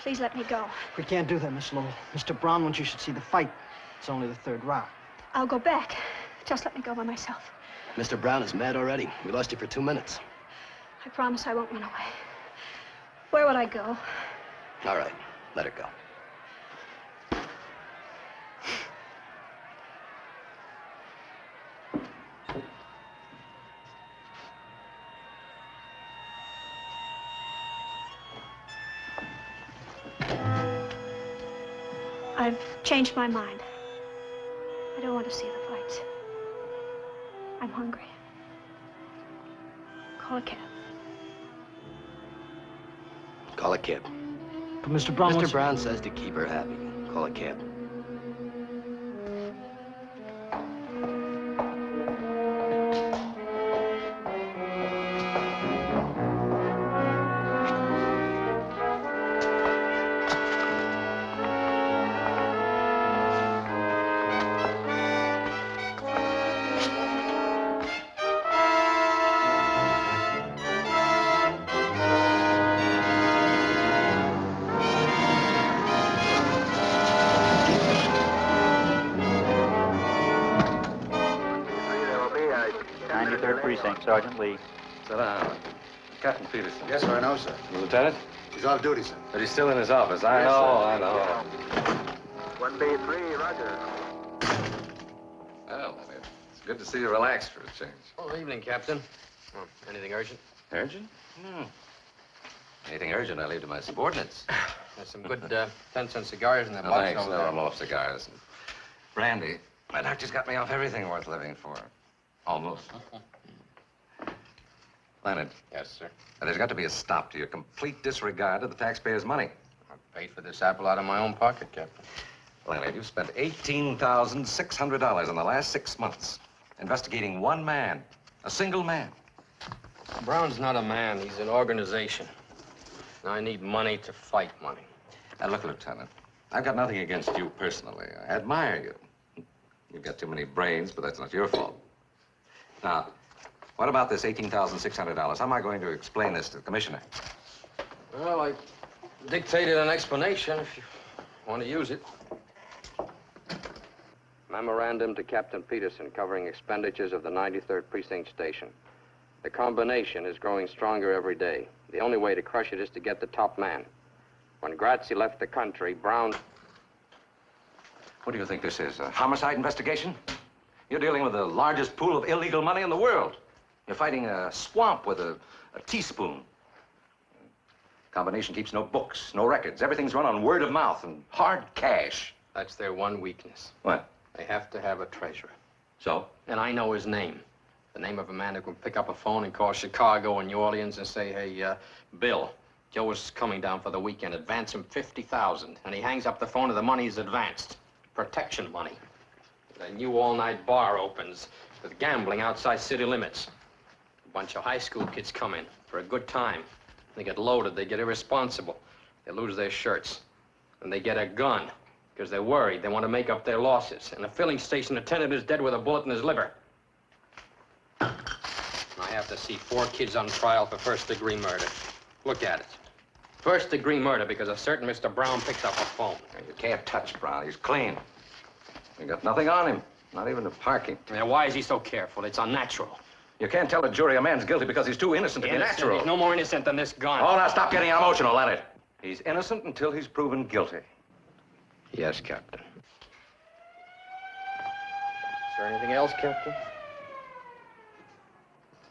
Please let me go. We can't do that, Miss Lowell. Mr. Brown wants you should see the fight. It's only the third round. I'll go back. Just let me go by myself. Mr. Brown is mad already. We lost you for 2 minutes. I promise I won't run away. Where would I go? All right, let her go. I've changed my mind. I don't want to see the fights. I'm hungry. Call a cab. Call a cab. But Mr. Brown Mr. Brown says to keep her happy. Call a cab. Sergeant Lee. Sit down. Captain Peterson. Yes, sir, I know, sir. The lieutenant? He's off duty, sir. But he's still in his office. I Yes, know. 1B3, roger. Well, it's good to see you relaxed for a change. Oh, evening, Captain. Oh, anything urgent? Urgent? No. Anything urgent, I leave to my subordinates. There's some good 10-cent cigars in that No, box thanks. over No, there. I'm off cigars. And brandy. My doctor's got me off everything worth living for. Almost. Leonard. Yes, sir. There's got to be a stop to your complete disregard of the taxpayers' money. I paid for this apple out of my own pocket, Captain. Leonard, you've spent $18,600 in the last 6 months investigating one man, a single man. Brown's not a man. He's an organization. And I need money to fight money. Now, look, Lieutenant, I've got nothing against you personally. I admire you. You've got too many brains, but that's not your fault. Now, what about this $18,600? How am I going to explain this to the commissioner? Well, I dictated an explanation if you want to use it. Memorandum to Captain Peterson covering expenditures of the 93rd Precinct Station. The combination is growing stronger every day. The only way to crush it is to get the top man. When Grazzi left the country, Brown... What do you think this is, a homicide investigation? You're dealing with the largest pool of illegal money in the world. You're fighting a swamp with a teaspoon. Combination keeps no books, no records. Everything's run on word of mouth and hard cash. That's their one weakness. What? They have to have a treasurer. So? And I know his name. The name of a man who can pick up a phone and call Chicago and New Orleans and say, hey, Bill, Joe is coming down for the weekend. Advance him $50,000. And he hangs up the phone and the money's advanced. Protection money. A new all-night bar opens with gambling outside city limits. A bunch of high school kids come in for a good time. They get loaded, they get irresponsible. They lose their shirts. And they get a gun because they're worried. They want to make up their losses. And a filling station attendant is dead with a bullet in his liver. I have to see 4 kids on trial for first-degree murder. Look at it. First-degree murder because a certain Mr. Brown picks up a phone. You can't touch Brown. He's clean. You got nothing on him, not even the parking. Now, why is he so careful? It's unnatural. You can't tell a jury a man's guilty because he's too innocent to be natural. He's no more innocent than this gun. Oh, now stop getting emotional, Leonard. He's innocent until he's proven guilty. Yes, Captain. Is there anything else, Captain?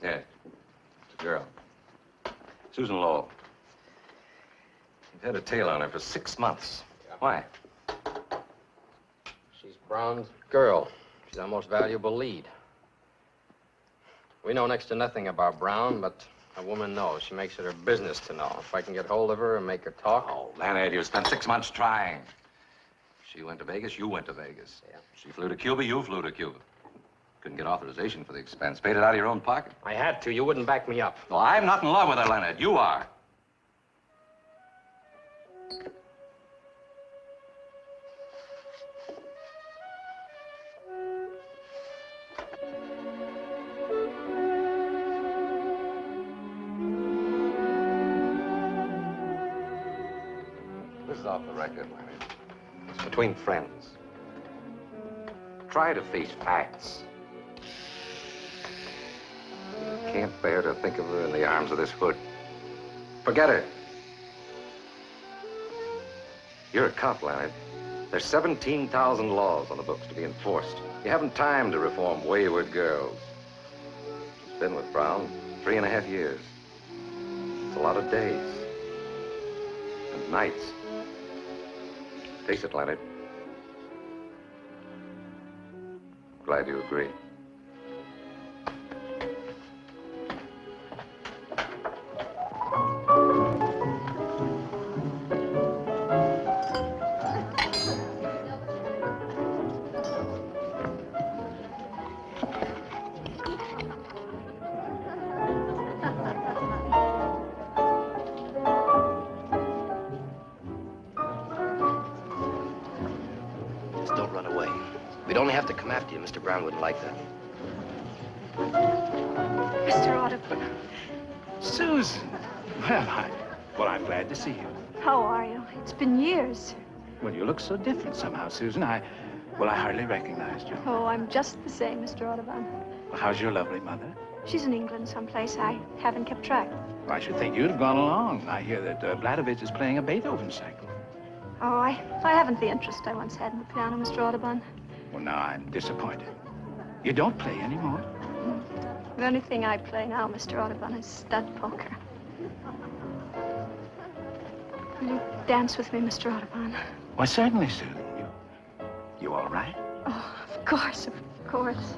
Yes. It's a girl. Susan Lowell. You've had a tail on her for 6 months. Yeah. Why? She's Brown's girl. She's our most valuable lead. We know next to nothing about Brown, but a woman knows. She makes it her business to know. If I can get hold of her and make her talk... Oh, Leonard, you spent 6 months trying. She went to Vegas, you went to Vegas. Yeah. She flew to Cuba, you flew to Cuba. Couldn't get authorization for the expense. Paid it out of your own pocket. I had to. You wouldn't back me up. Well, I'm not in love with her, Leonard. You are. is off the record, Lenny. It's between friends. Try to face facts. Can't bear to think of her in the arms of this hood. Forget her. You're a cop, Leonard. There's 17,000 laws on the books to be enforced. You haven't time to reform wayward girls. She's been with Brown 3.5 years. It's a lot of days. And nights. Face it, Leonard. Glad you agree. Mr. Brown wouldn't like that. Mr. Audubon. Susan. Well, I'm glad to see you. How are you? It's been years. Well, you look so different somehow, Susan. I hardly recognized you. Oh, I'm just the same, Mr. Audubon. Well, how's your lovely mother? She's in England someplace. I haven't kept track. Well, I should think you'd have gone along. I hear that Vladovich is playing a Beethoven cycle. Oh, I haven't the interest I once had in the piano, Mr. Audubon. Well, now I'm disappointed. You don't play anymore? The only thing I play now, Mr. Audubon, is stud poker. Will you dance with me, Mr. Audubon? Why, certainly, Susan. You all right? Oh, of course, of course.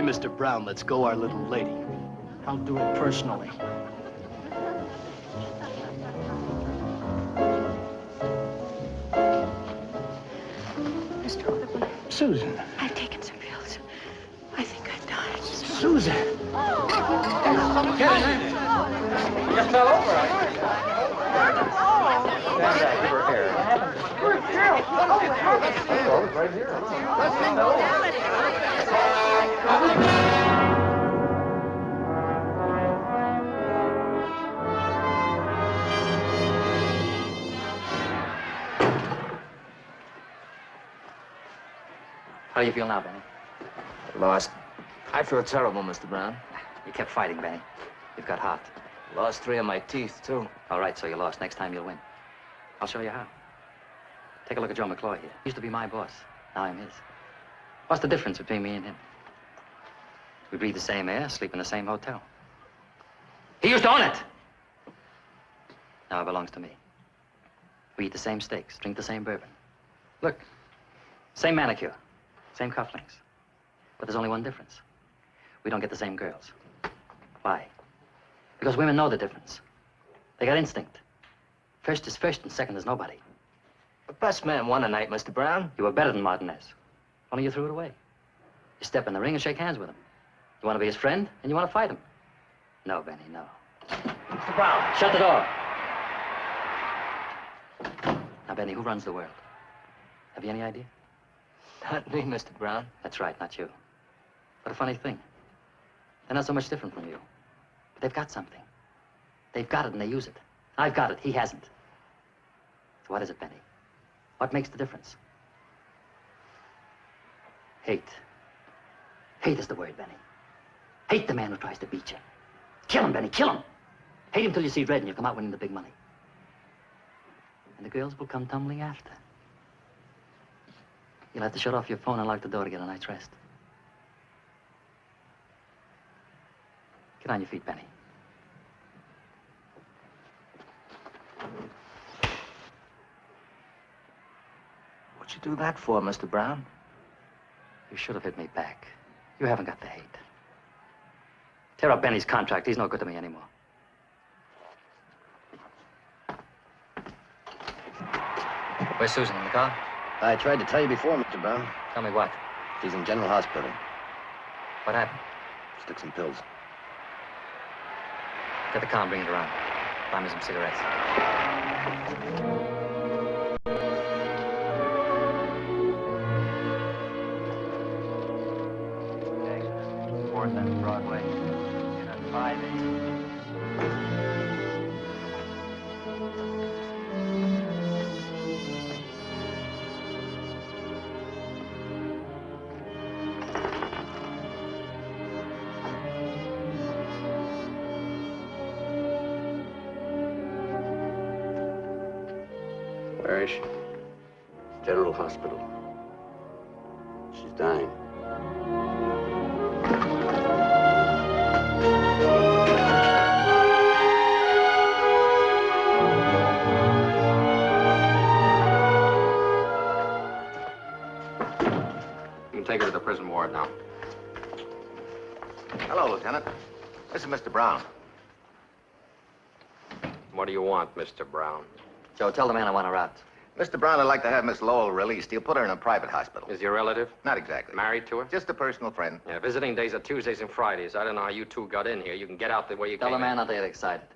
Mr. Brown, let's go our little lady. I'll do it personally. Mr. Audubon. Susan. I've taken some pills. I think I've died. Susan. Get in. You fell over. Stand back, give her air. Oh, it's right here. How do you feel now, Benny? Lost. I feel terrible, Mr. Brown. You kept fighting, Benny. You've got heart. Lost 3 of my teeth, too. All right, so you lost. Next time you'll win. I'll show you how. Take a look at Joe McCloy here. He used to be my boss. Now I'm his. What's the difference between me and him? We breathe the same air, sleep in the same hotel. He used to own it. Now it belongs to me. We eat the same steaks, drink the same bourbon. Look, same manicure, same cufflinks. But there's only one difference. We don't get the same girls. Why? Because women know the difference. They got instinct. First is first and second is nobody. The best man won tonight, Mr. Brown. You were better than Martinez. Only you threw it away. You step in the ring and shake hands with him. You want to be his friend and you want to fight him. No, Benny, no. Mr. Brown. Shut the door. Now, Benny, who runs the world? Have you any idea? Not me, Mr. Brown. That's right, not you. But a funny thing. They're not so much different from you. But they've got something. They've got it and they use it. I've got it, he hasn't. So what is it, Benny? What makes the difference? Hate. Hate is the word, Benny. Hate the man who tries to beat you. Kill him, Benny, kill him. Hate him till you see red and you come out winning the big money. And the girls will come tumbling after. You'll have to shut off your phone and lock the door to get a night's rest. Get on your feet, Benny. What'd you do that for, Mr. Brown? You should have hit me back. You haven't got the hate. Tear up Benny's contract. He's no good to me anymore. Where's Susan, in the car? I tried to tell you before, Mr. Brown. Tell me what? She's in General Hospital. What happened? Took some pills. Get the car and bring it around. Buy me some cigarettes. Where is she? General Hospital. She's dying. You can take her to the prison ward now. Hello, Lieutenant. This is Mr. Brown. What do you want, Mr. Brown? Joe, tell the man I want her out. Mr. Brown would like to have Miss Lowell released. He'll put her in a private hospital. Is he a relative? Not exactly. Married to her? Just a personal friend. Yeah, visiting days are Tuesdays and Fridays. I don't know how you two got in here. You can get out the way you came Tell the man in. not to get excited.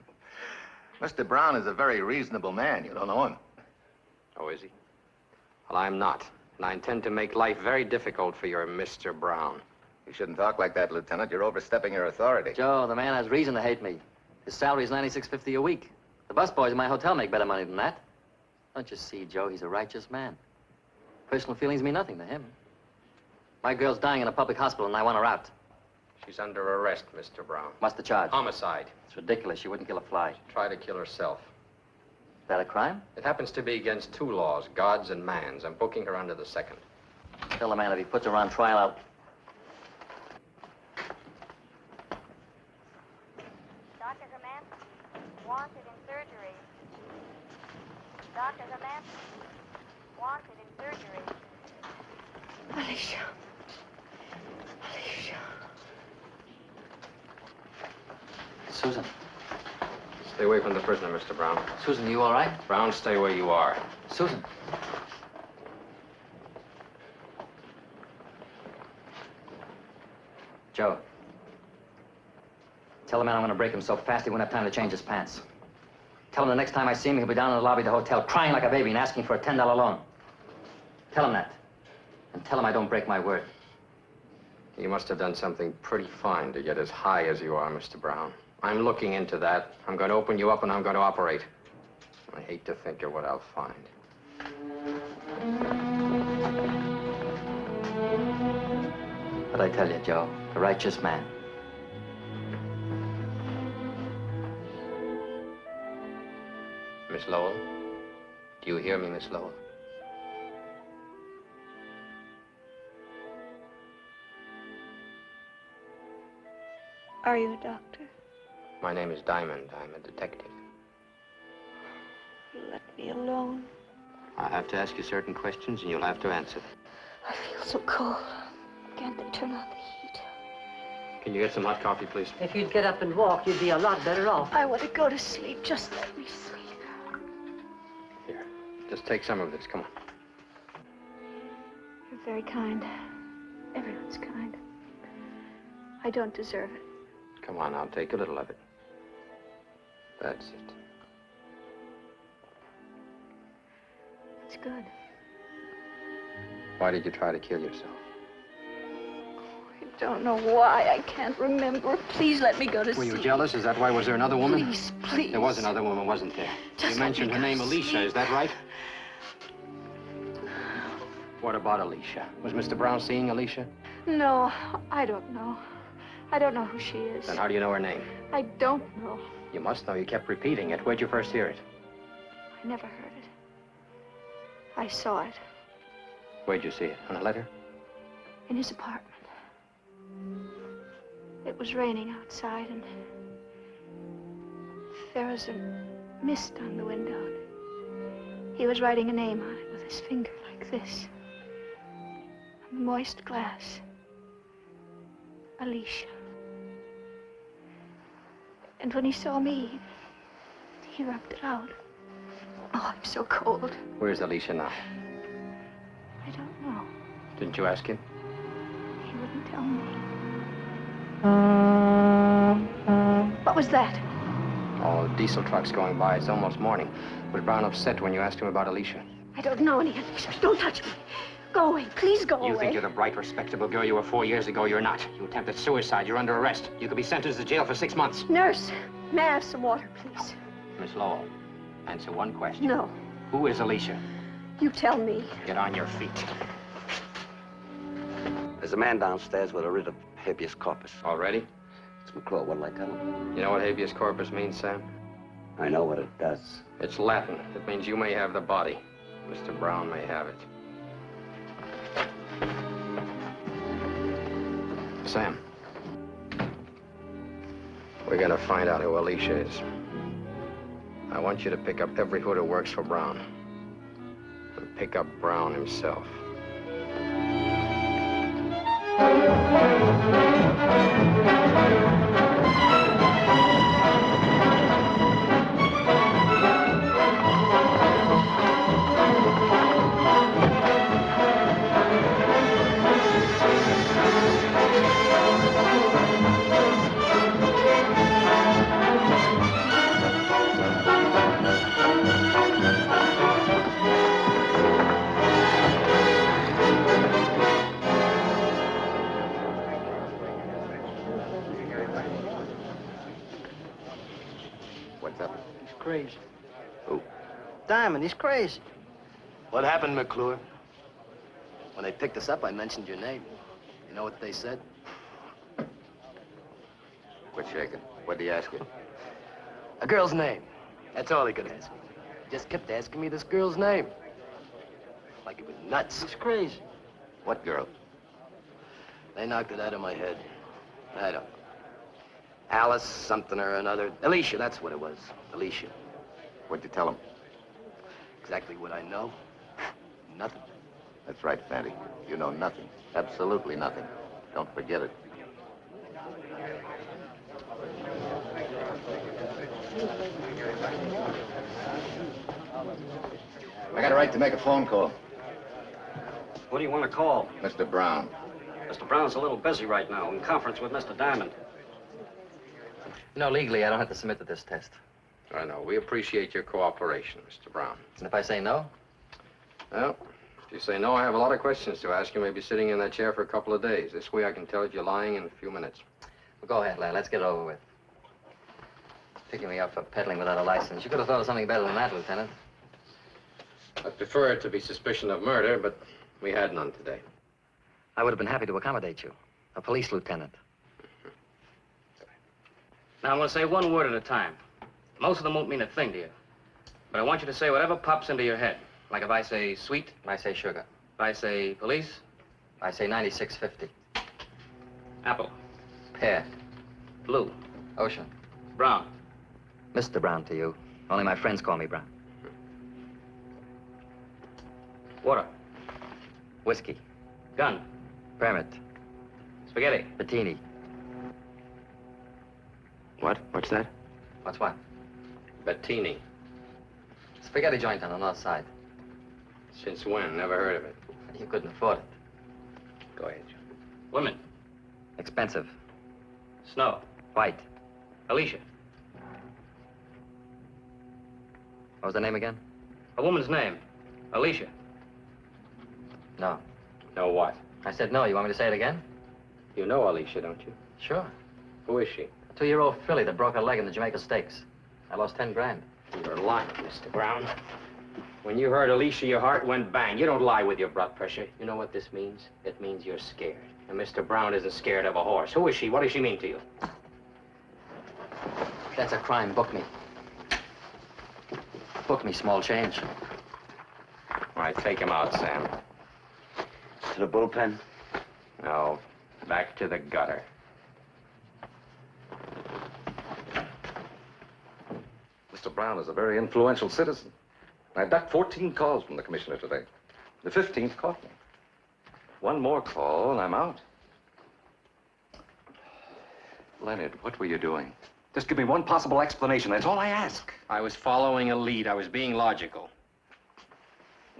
Mr. Brown is a very reasonable man. You don't know him. Oh, is he? Well, I'm not. And I intend to make life very difficult for your Mr. Brown. You shouldn't talk like that, Lieutenant. You're overstepping your authority. Joe, the man has reason to hate me. His salary's $96.50 a week. The busboys in my hotel make better money than that. Don't you see, Joe? He's a righteous man. Personal feelings mean nothing to him. My girl's dying in a public hospital, and I want her out. She's under arrest, Mr. Brown. What's the charge? Homicide. It's ridiculous. She wouldn't kill a fly. Is Try to kill herself. that a crime? It happens to be against two laws, God's and man's. I'm booking her under the second. Tell the man if he puts her on trial, I'll... Dr. Herman, wanted in surgery. Dr. Herman, wanted in surgery. Alicia. Alicia. Susan. Stay away from the prisoner, Mr. Brown. Susan, you all right? Brown, stay where you are. Susan. Joe. Tell the man I'm going to break him so fast he won't have time to change his pants. Tell him the next time I see him, he'll be down in the lobby of the hotel crying like a baby and asking for a $10 loan. Tell him that. And tell him I don't break my word. You must have done something pretty fine to get as high as you are, Mr. Brown. I'm looking into that. I'm going to open you up and I'm going to operate. I hate to think of what I'll find. But I tell you, Joe, a righteous man. Miss Lowell? Do you hear me, Miss Lowell? Are you a doctor? My name is Diamond. I'm a detective. Let me alone. I'll have to ask you certain questions and you'll have to answer them. I feel so cold. Can't they turn on the heat? Can you get some hot coffee, please? If you'd get up and walk, you'd be a lot better off. I want to go to sleep. Just let me sleep. Here, just take some of this. Come on. You're very kind. Everyone's kind. I don't deserve it. Come on, I'll take a little of it. That's it. It's good. Why did you try to kill yourself? I don't know why. I can't remember. Please let me go to sleep. Were you jealous? Is that why? Was there another woman? Please, please. There was another woman, wasn't there? Just you mentioned her name, Alicia. Is that right? What about Alicia? Was Mr. Brown seeing Alicia? No, I don't know. I don't know who she is. Then how do you know her name? I don't know. You must know. You kept repeating it. Where'd you first hear it? I never heard it. I saw it Where'd you see it? On a letter? in his apartment. It was raining outside, and there was a mist on the window. He was writing a name on it with his finger like this. On the moist glass. Alicia. And when he saw me, he rubbed it out. Oh, I'm so cold. Where's Alicia now? I don't know. Didn't you ask him? He wouldn't tell me. What was that? Oh, diesel trucks going by. It's almost morning. Was Brown upset when you asked him about Alicia? I don't know any Alicia. Don't touch me. Go away. Please go away. You think you're the bright, respectable girl you were 4 years ago. You're not. You attempted suicide. You're under arrest. You could be sentenced to jail for 6 months. Nurse, may I have some water, please? Miss Lowell, Answer one question. No. Who is Alicia? You tell me. Get on your feet. There's a man downstairs with a writ of habeas corpus. Already? It's McClure. What'll I tell him? You know what habeas corpus means, Sam? I know what it does. It's Latin. It means you may have the body. Mr. Brown may have it. Sam. We're gonna find out who Alicia is. I want you to pick up every hood who works for Brown. And pick up Brown himself. What's up? He's crazy. Who? Diamond, he's crazy. What happened, McClure? When they picked us up, I mentioned your name. You know what they said? Quit shaking. What'd he ask you? A girl's name. That's all he could ask me. He just kept asking me this girl's name. Like it was nuts. He's crazy. What girl? They knocked it out of my head. I don't know. Alice something or another. Alicia, that's what it was. Alicia. What'd you tell him? Exactly what I know. Nothing. That's right, Fanny. You know nothing. Absolutely nothing. Don't forget it. I got a right to make a phone call. What do you want to call? Mr. Brown. Mr. Brown's a little busy right now in conference with Mr. Diamond. You know, legally, I don't have to submit to this test. I know. We appreciate your cooperation, Mr. Brown. And if I say no? Well, if you say no, I have a lot of questions to ask you. Maybe sitting in that chair for a couple of days. This way I can tell if you're lying in a few minutes. Well, go ahead, lad. Let's get it over with. Picking me up for peddling without a license. You could have thought of something better than that, Lieutenant. I'd prefer it to be suspicion of murder, but we had none today. I would have been happy to accommodate you. A police lieutenant. Now, I'm going to say one word at a time. Most of them won't mean a thing to you. But I want you to say whatever pops into your head. Like if I say sweet. I say sugar. If I say police. I say 9650. Apple. Pear. Blue. Ocean. Brown. Mr. Brown to you. Only my friends call me Brown. Water. Whiskey. Gun. Permit. Spaghetti. Bentini. What? What's that? What's what? Bettini. Spaghetti joint on the north side. Since when? Never heard of it. You couldn't afford it. Go ahead, John. Women. Expensive. Snow. White. Alicia. What was the name again? A woman's name. Alicia. No. No what? I said no. You want me to say it again? You know Alicia, don't you? Sure. Who is she? A 2-year-old filly that broke her leg in the Jamaica Stakes. I lost 10 grand. You're lying, Mr. Brown. When you heard Alicia, your heart went bang. You don't lie with your blood pressure. You know what this means? It means you're scared. And Mr. Brown isn't scared of a horse. Who is she? What does she mean to you? That's a crime. Book me. Book me, small change. All right, take him out, Sam. To the bullpen? No, back to the gutter. Mr. Brown is a very influential citizen. I ducked 14 calls from the commissioner today. The 15th caught me. One more call and I'm out. Leonard, what were you doing? Just give me one possible explanation. That's all I ask. I was following a lead. I was being logical.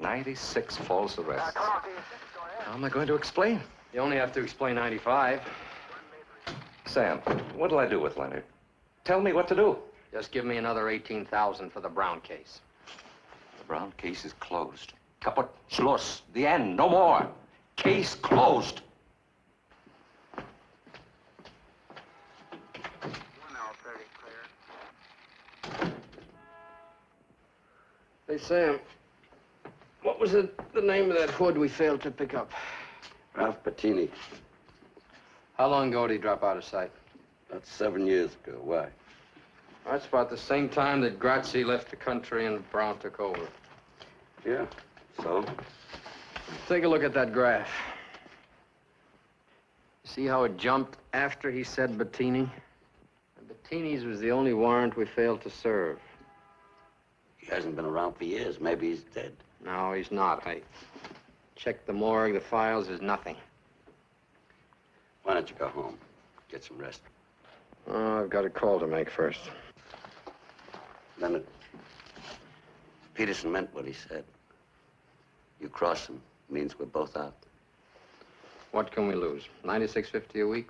96 false arrests. How am I going to explain? You only have to explain 95. Sam, what'll I do with Leonard? Tell me what to do. Just give me another 18,000 for the Brown case. The Brown case is closed. Kaput, Schluss. The end. No more. Case closed. Hey, Sam. What was the name of that hood we failed to pick up? Ralph Bentini. How long ago did he drop out of sight? About 7 years ago. Why? That's about the same time that Grazie left the country and Brown took over. Yeah. So? Take a look at that graph. See how it jumped after he said Bettini? Bettini's was the only warrant we failed to serve. He hasn't been around for years. Maybe he's dead. No, he's not. I checked the morgue, the files, there's nothing. Why don't you go home? Get some rest. Oh, I've got a call to make first. Leonard, Peterson meant what he said. You cross him means we're both out. What can we lose? $96.50 a week?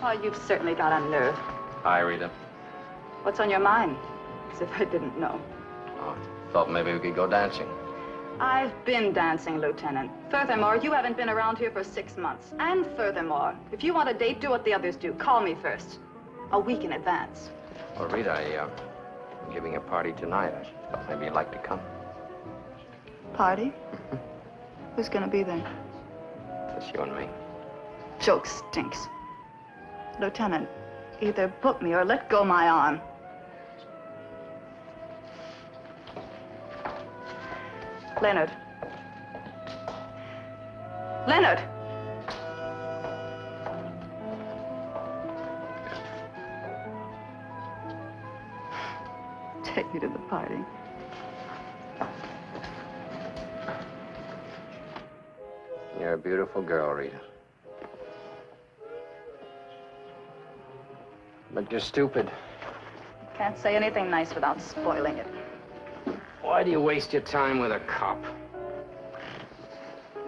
Oh, you've certainly got on nerve. Hi, Rita. What's on your mind? As if I didn't know. Oh, thought maybe we could go dancing. I've been dancing, Lieutenant. Furthermore, you haven't been around here for 6 months. And furthermore, if you want a date, do what the others do. Call me first. A week in advance. Well, Rita, I'm giving a party tonight. I thought maybe you'd like to come. Party? Who's gonna be there? Just you and me. Joke stinks. Lieutenant, either book me or let go my arm. Leonard. Leonard! Take me to the party. You're a beautiful girl, Rita. But you're stupid. Can't say anything nice without spoiling it. Why do you waste your time with a cop?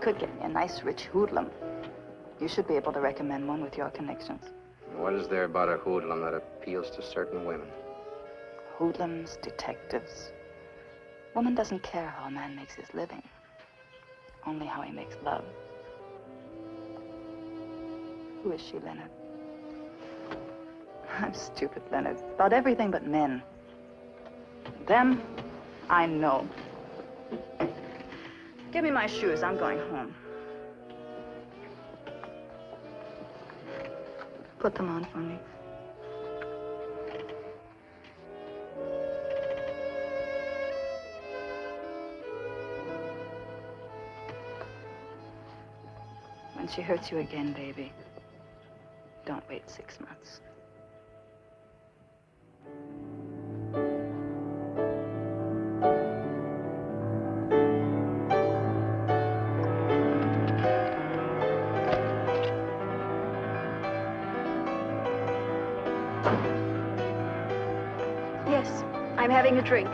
Could get me a nice, rich hoodlum. You should be able to recommend one with your connections. What is there about a hoodlum that appeals to certain women? Hoodlums, detectives. Woman doesn't care how a man makes his living. Only how he makes love. Who is she, Leonard? I'm stupid, Leonard. About everything but men. Them, I know. Give me my shoes. I'm going home. Put them on for me. When she hurts you again, baby, don't wait 6 months. Yes, I'm having a drink.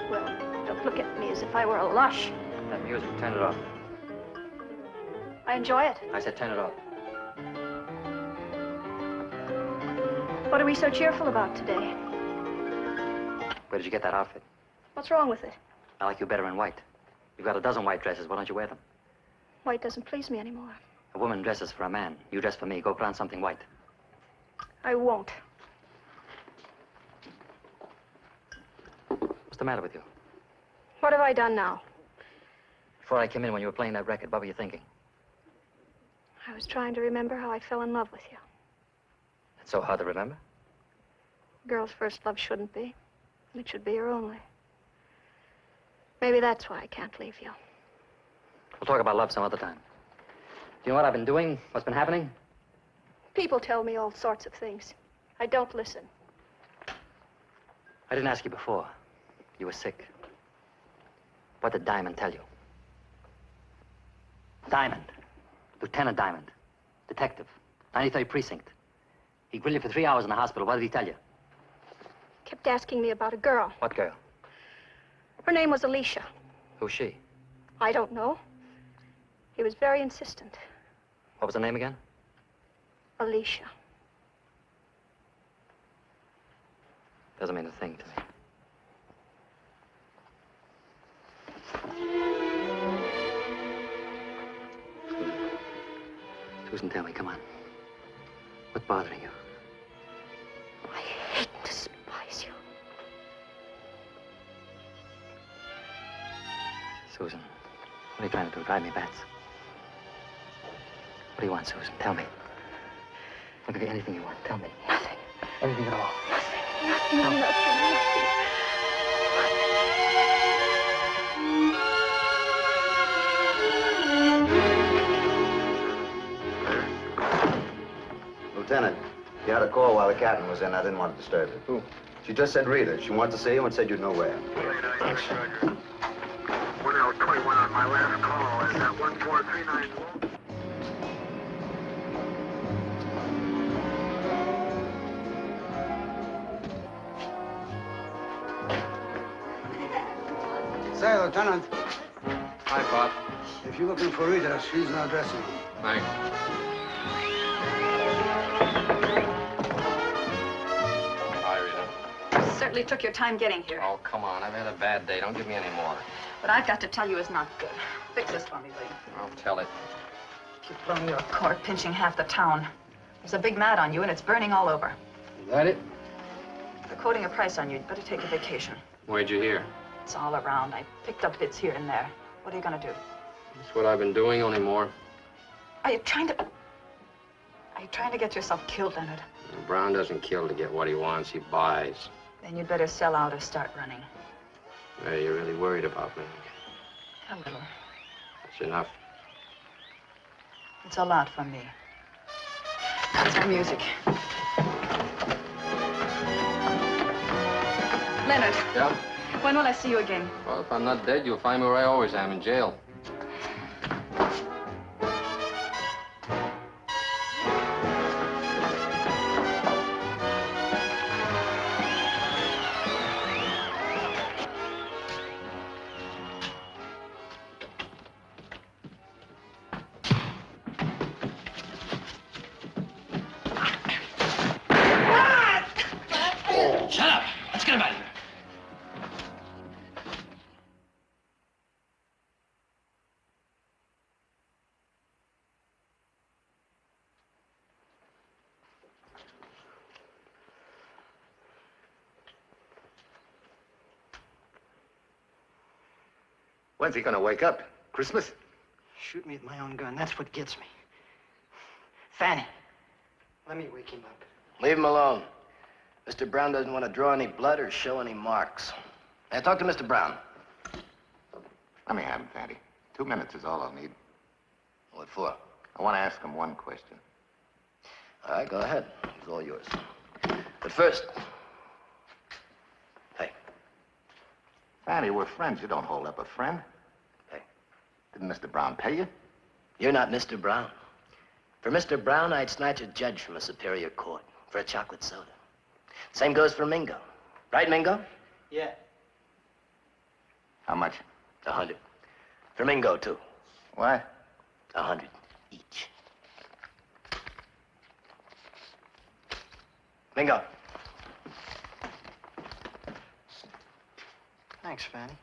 Well, don't look at me as if I were a lush. That music, turn it off. I enjoy it. I said turn it off. What are we so cheerful about today? Where did you get that outfit? What's wrong with it? I like you better in white. You've got a dozen white dresses. Why don't you wear them? White doesn't please me anymore. A woman dresses for a man. You dress for me. Go put on something white. I won't. What's the matter with you? What have I done now? Before I came in, when you were playing that record, what were you thinking? I was trying to remember how I fell in love with you. It's so hard to remember. A girl's first love shouldn't be. It should be her only. Maybe that's why I can't leave you. We'll talk about love some other time. Do you know what I've been doing? What's been happening? People tell me all sorts of things. I don't listen. I didn't ask you before. You were sick. What did Diamond tell you? Diamond. Lieutenant Diamond. Detective. 93rd Precinct. He grilled you for 3 hours in the hospital. What did he tell you? Kept asking me about a girl. What girl? Her name was Alicia. Who's she? I don't know. He was very insistent. What was her name again? Alicia. Doesn't mean a thing to me. Susan, tell me, come on. What's bothering you? I hate and despise you. Susan, what are you trying to do? Drive me bats? What do you want, Susan? Tell me. I'll give you anything you want. Tell me. Nothing. Anything at all. Nothing. Lieutenant, you had a call while the captain was in. I didn't want to disturb you. Who? She just said Rita. She wanted to see you and said you'd know where. Thanks. 1021 on my last call. Is that 1439? Say, Lieutenant. Hi, Pop. If you're looking for Rita, she's in our dressing room. Thanks. Hi, Rita. Certainly took your time getting here. Oh, come on. I've had a bad day. Don't give me any more. What I've got to tell you is not good. Fix this for me, will you? I'll tell it. You've blown your cord, pinching half the town. There's a big mat on you, and it's burning all over. Is that it? They're quoting a price on you. You'd better take a vacation. Where'd you hear? It's all around. I picked up bits here and there. What are you going to do? That's what I've been doing, only more. Are you trying to get yourself killed, Leonard? Brown doesn't kill to get what he wants. He buys. Then you'd better sell out or start running. Hey, you're really worried about me. A little. That's enough. It's a lot for me. That's our music. Leonard. Yeah? When will I see you again? Well, if I'm not dead, you'll find me where I always am, in jail. Shut up! Let's get him out of here. When's he gonna wake up? Christmas? Shoot me with my own gun. That's what gets me. Fanny, let me wake him up. Leave him alone. Mr. Brown doesn't want to draw any blood or show any marks. Now, talk to Mr. Brown. Let me have him, Fanny. 2 minutes is all I'll need. What for? I want to ask him one question. All right, go ahead. It's all yours. But first... Hey. Fanny, we're friends. You don't hold up a friend. Hey. Didn't Mr. Brown pay you? You're not Mr. Brown. For Mr. Brown, I'd snatch a judge from a superior court for a chocolate soda. Same goes for Mingo. Right, Mingo? Yeah. How much? 100. For Mingo, too. What? 100 each. Mingo. Thanks, Fanny.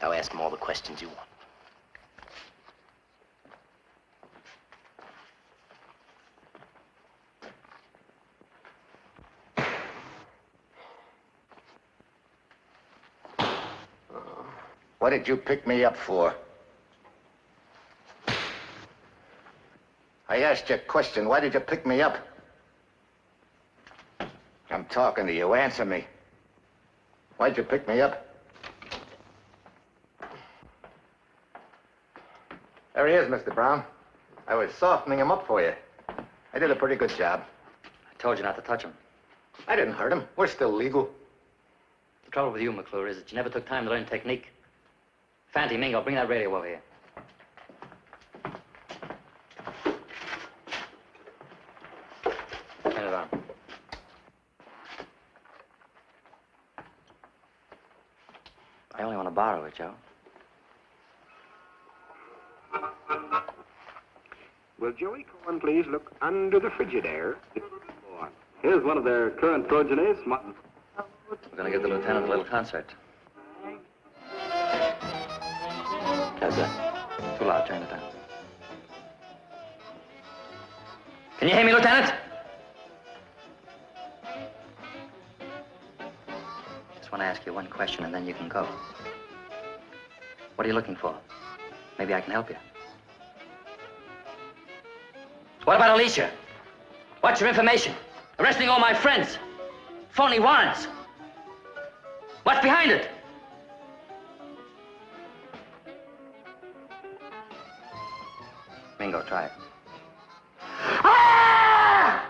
Now ask him all the questions you want. What did you pick me up for? I asked you a question. Why did you pick me up? I'm talking to you. Answer me. Why'd you pick me up? There he is, Mr. Brown. I was softening him up for you. I did a pretty good job. I told you not to touch him. I didn't hurt him. We're still legal. trouble with you, McClure, is that you never took time to learn technique. Fanty, Mingo, bring that radio over here. Turn it on. I only want to borrow it, Joe. Will Joey Cohen please look under the Frigidaire? Here's one of their current progenies. We're going to give the lieutenant a little concert. How's that? Too loud. Turn it down. Can you hear me, Lieutenant? Just want to ask you one question, and then you can go. What are you looking for? Maybe I can help you. What about Alicia? What's your information? Arresting all my friends. Phony warrants. What's behind it? Mingo, try it. Ah!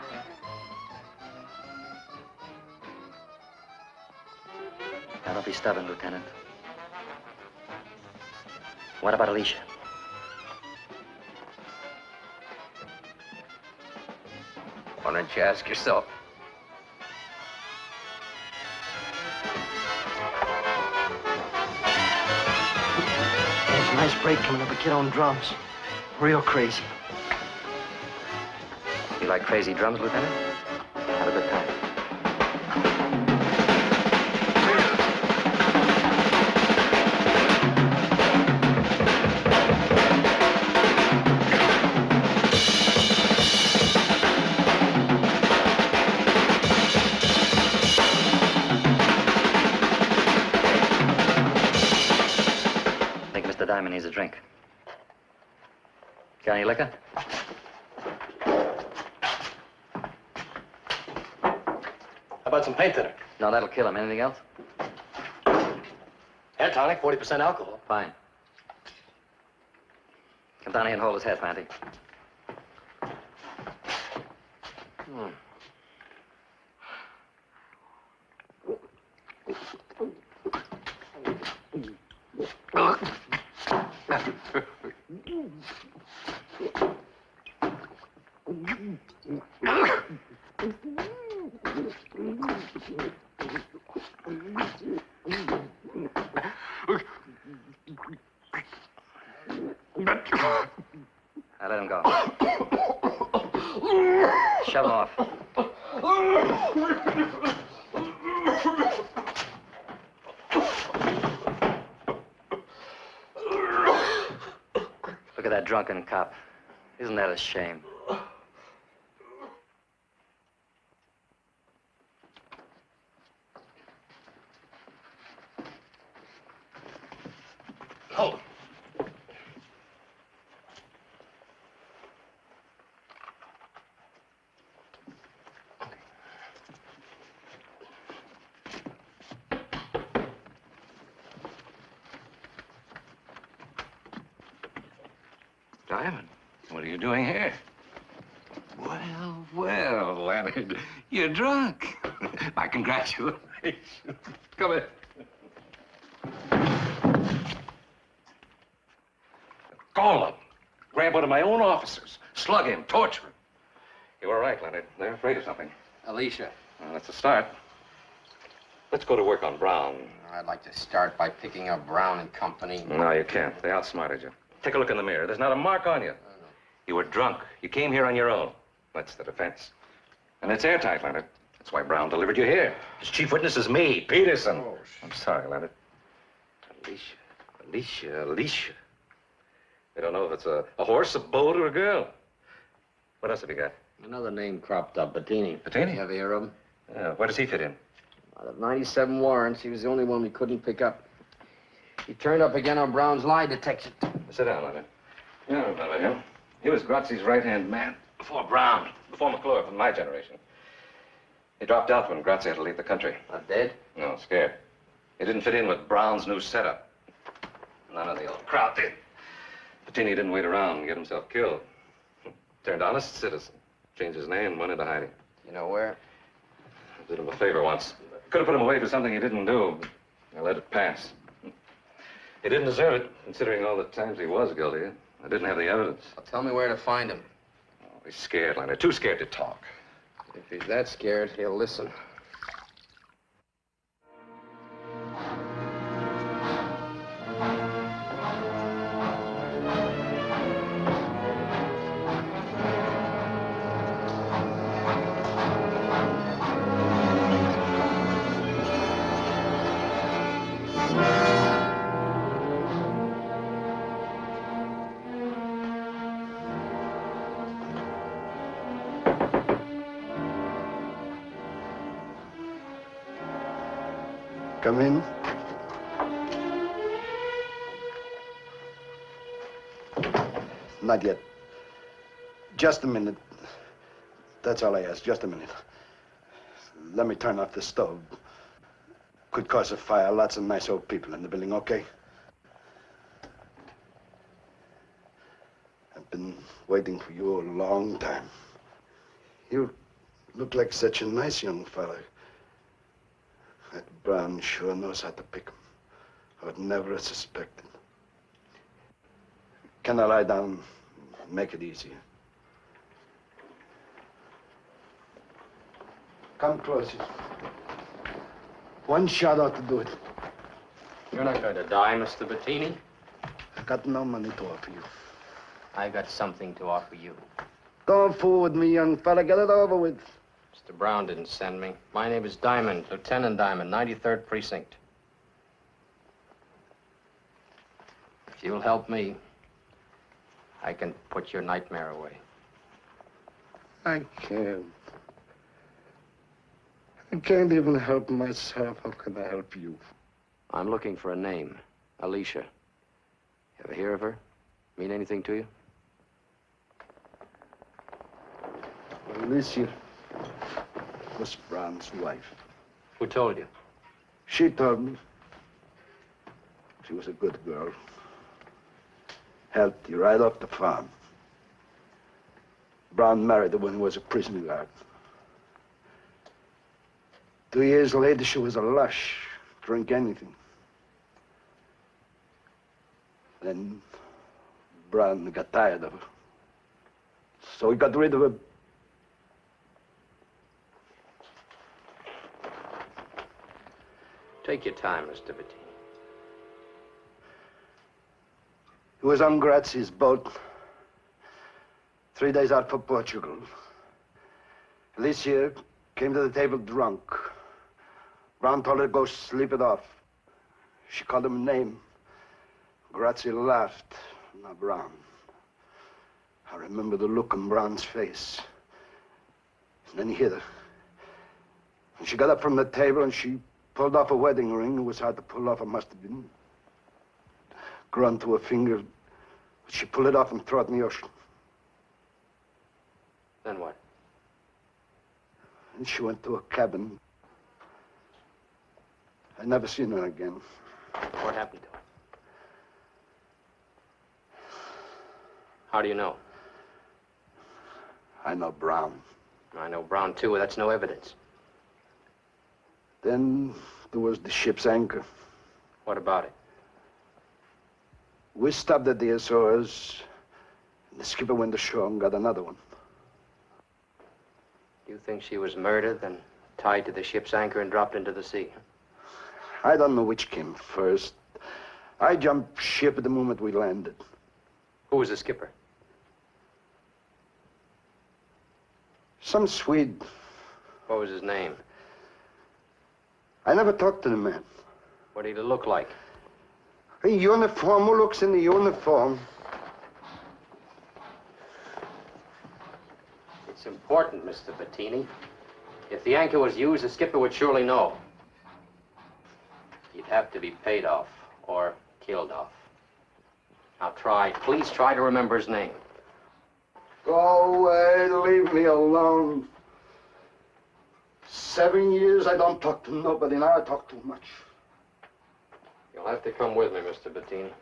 Now, don't be stubborn, Lieutenant. What about Alicia? Why don't you ask yourself? There's a nice break coming up a kid on drums. Real crazy. You like crazy drums, Lieutenant? Have a good time. Diamond needs a drink. Got any liquor? How about some paint thinner? No, that'll kill him. Anything else? Hair tonic, 40% alcohol. Fine. Come down here and hold his head, Fanty. Now let him go. Shove him off. Look at that drunken cop. Isn't that a shame? Hold him. Diamond, what are you doing here? Well, well, Leonard, you're drunk. My congratulations. Come in. Call him. Grab one of my own officers. Slug him, torture him. You were right, Leonard. They're afraid of something. Alicia. Well, that's a start. Let's go to work on Brown. I'd like to start by picking up Brown and Company. No, you can't. They outsmarted you. Take a look in the mirror. There's not a mark on you. You were drunk. You came here on your own. That's the defense. And it's airtight, Leonard. That's why Brown delivered you here. His chief witness is me, Peterson. Oh, I'm sorry, Leonard. Alicia. They don't know if it's a horse, a boat, or a girl. What else have you got? Another name cropped up, Bentini. Bentini? You ever hear of him? Yeah, where does he fit in? Out of 97 warrants, he was the only one we couldn't pick up. He turned up again on Brown's lie detection. Sit down, Leonard. You don't remember him. He was Grazzi's right-hand man. Before Brown. Before McClure, from my generation. He dropped out when Grazzi had to leave the country. Not dead? No, scared. He didn't fit in with Brown's new setup. None of the old crowd did. Bentini didn't wait around and get himself killed. Turned honest citizen. Changed his name and went into hiding. You know where? I did him a favor once. Could have put him away for something he didn't do, but I let it pass. He didn't deserve it, considering all the times he was guilty. I didn't have the evidence. Well, tell me where to find him. Oh, he's scared, Leonard. Too scared to talk. If he's that scared, he'll listen. Come in. Not yet. Just a minute. That's all I ask, just a minute. Let me turn off the stove. Could cause a fire. Lots of nice old people in the building, okay? I've been waiting for you a long time. You look like such a nice young fella. That Brown sure knows how to pick 'em. I would never have suspected. Can I lie down? Make it easier. Come closer. One shot ought to do it. You're not going to die, Mr. Bentini. I got no money to offer you. I got something to offer you. Don't fool with me, young fella. Get it over with. Mr. Brown didn't send me. My name is Diamond, Lieutenant Diamond, 93rd Precinct. If you'll help me, I can put your nightmare away. I can't. I can't even help myself. How can I help you? I'm looking for a name. Alicia. Ever hear of her? Mean anything to you? Alicia was Brown's wife. Who told you? She told me. She was a good girl. Helped you right off the farm. Brown married her when he was a prison guard. 2 years later, she was a lush. Drink anything. Then Brown got tired of her. So he got rid of her. Take your time, Mr. Bentini. He was on Grazi's boat. 3 days out for Portugal. Alicia came to the table drunk. Brown told her to go sleep it off. She called him a name. Grazzi laughed. Not Brown. I remember the look on Brown's face. And then he hit her. And she got up from the table and she pulled off a wedding ring. It was hard to pull off. It must have been grown to her finger. She pulled it off and threw it in the ocean. Then what? And she went to a cabin. I never seen her again. What happened to her? How do you know? I know Brown. I know Brown, too. That's no evidence. Then there was the ship's anchor. What about it? We stopped at the Azores. And the skipper went ashore and got another one. You think she was murdered, then tied to the ship's anchor and dropped into the sea? I don't know which came first. I jumped ship at the moment we landed. Who was the skipper? Some Swede. What was his name? I never talked to the man. What did he look like? A uniform. Who looks in the uniform? It's important, Mr. Bentini. If the anchor was used, the skipper would surely know. He'd have to be paid off or killed off. Now please try to remember his name. Go away, leave me alone. 7 years I don't talk to nobody. Now I talk too much. You'll have to come with me, Mr. Bentini.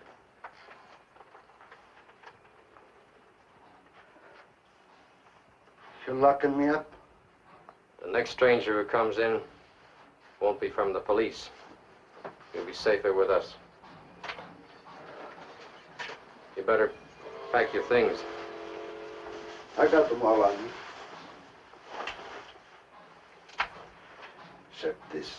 You're locking me up? The next stranger who comes in won't be from the police. You'll be safer with us. You better pack your things. I got them all on me. Except this.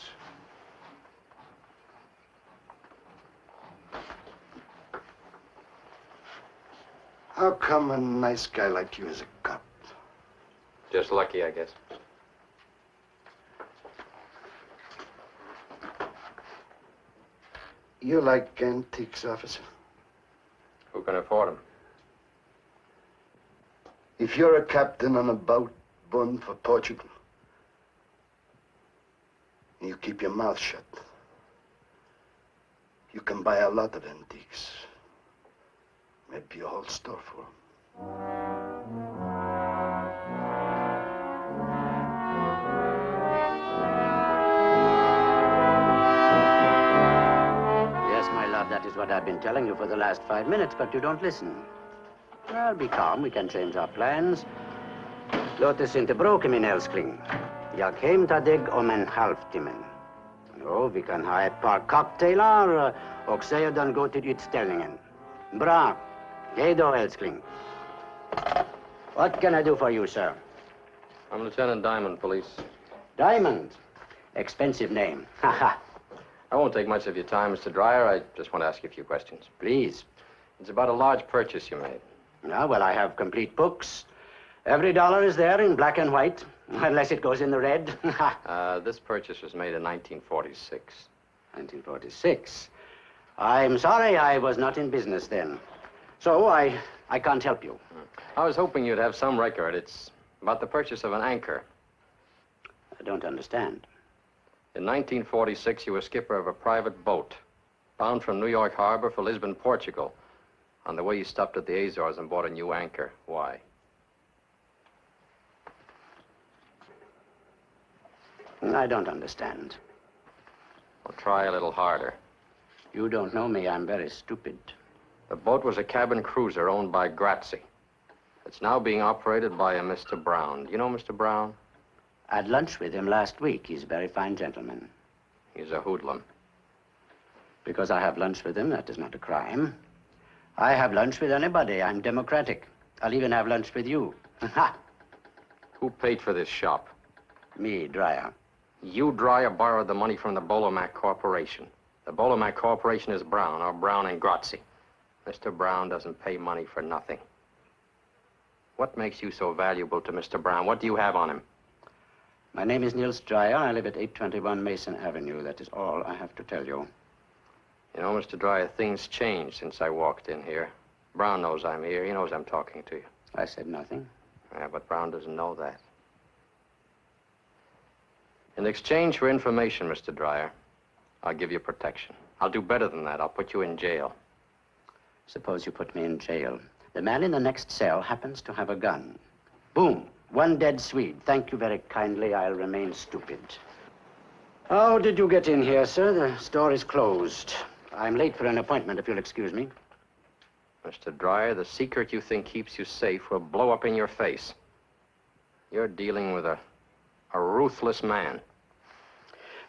How come a nice guy like you is a cop? Just lucky, I guess. You like antiques, officer? Who can afford them? If you're a captain on a boat bound for Portugal, and you keep your mouth shut, you can buy a lot of antiques. Maybe a whole store full. Yes, my love, that is what I've been telling you for the last 5 minutes, but you don't listen. Well, be calm. We can change our plans. Låt oss inte bråka, min älskling. Jag hämtar dig om en halvtimme. Jo, vi kan ha ett par cocktailar och sedan gå till utställningen. Bra. Hej då, älskling. What can I do for you, sir? I'm Lieutenant Diamond, police. Diamond. Expensive name. Haha. I won't take much of your time, Mr. Dreyer. I just want to ask you a few questions. Please. It's about a large purchase you made. Yeah, well, I have complete books. Every dollar is there in black and white, unless it goes in the red. This purchase was made in 1946. 1946? I'm sorry, I was not in business then. So I can't help you. I was hoping you'd have some record. It's about the purchase of an anchor. I don't understand. In 1946, you were skipper of a private boat, bound from New York Harbor for Lisbon, Portugal. On the way, you stopped at the Azores and bought a new anchor. Why? I don't understand. Well, try a little harder. You don't know me. I'm very stupid. The boat was a cabin cruiser owned by Grazzi. It's now being operated by a Mr. Brown. You know Mr. Brown? I had lunch with him last week. He's a very fine gentleman. He's a hoodlum. Because I have lunch with him, that is not a crime. I have lunch with anybody. I'm democratic. I'll even have lunch with you. Ha! Who paid for this shop? Me, Dreyer. You, Dreyer, borrowed the money from the Bolomac Corporation. The Bolomac Corporation is Brown, or Brown and Grazzi. Mr. Brown doesn't pay money for nothing. What makes you so valuable to Mr. Brown? What do you have on him? My name is Niels Dreyer. I live at 821 Mason Avenue. That is all I have to tell you. You know, Mr. Dreyer, things changed since I walked in here. Brown knows I'm here. He knows I'm talking to you. I said nothing. Yeah, but Brown doesn't know that. In exchange for information, Mr. Dreyer, I'll give you protection. I'll do better than that. I'll put you in jail. Suppose you put me in jail. The man in the next cell happens to have a gun. Boom. One dead Swede. Thank you very kindly. I'll remain stupid. How did you get in here, sir? The store is closed. I'm late for an appointment, if you'll excuse me. Mr. Dreyer, the secret you think keeps you safe will blow up in your face. You're dealing with a ruthless man.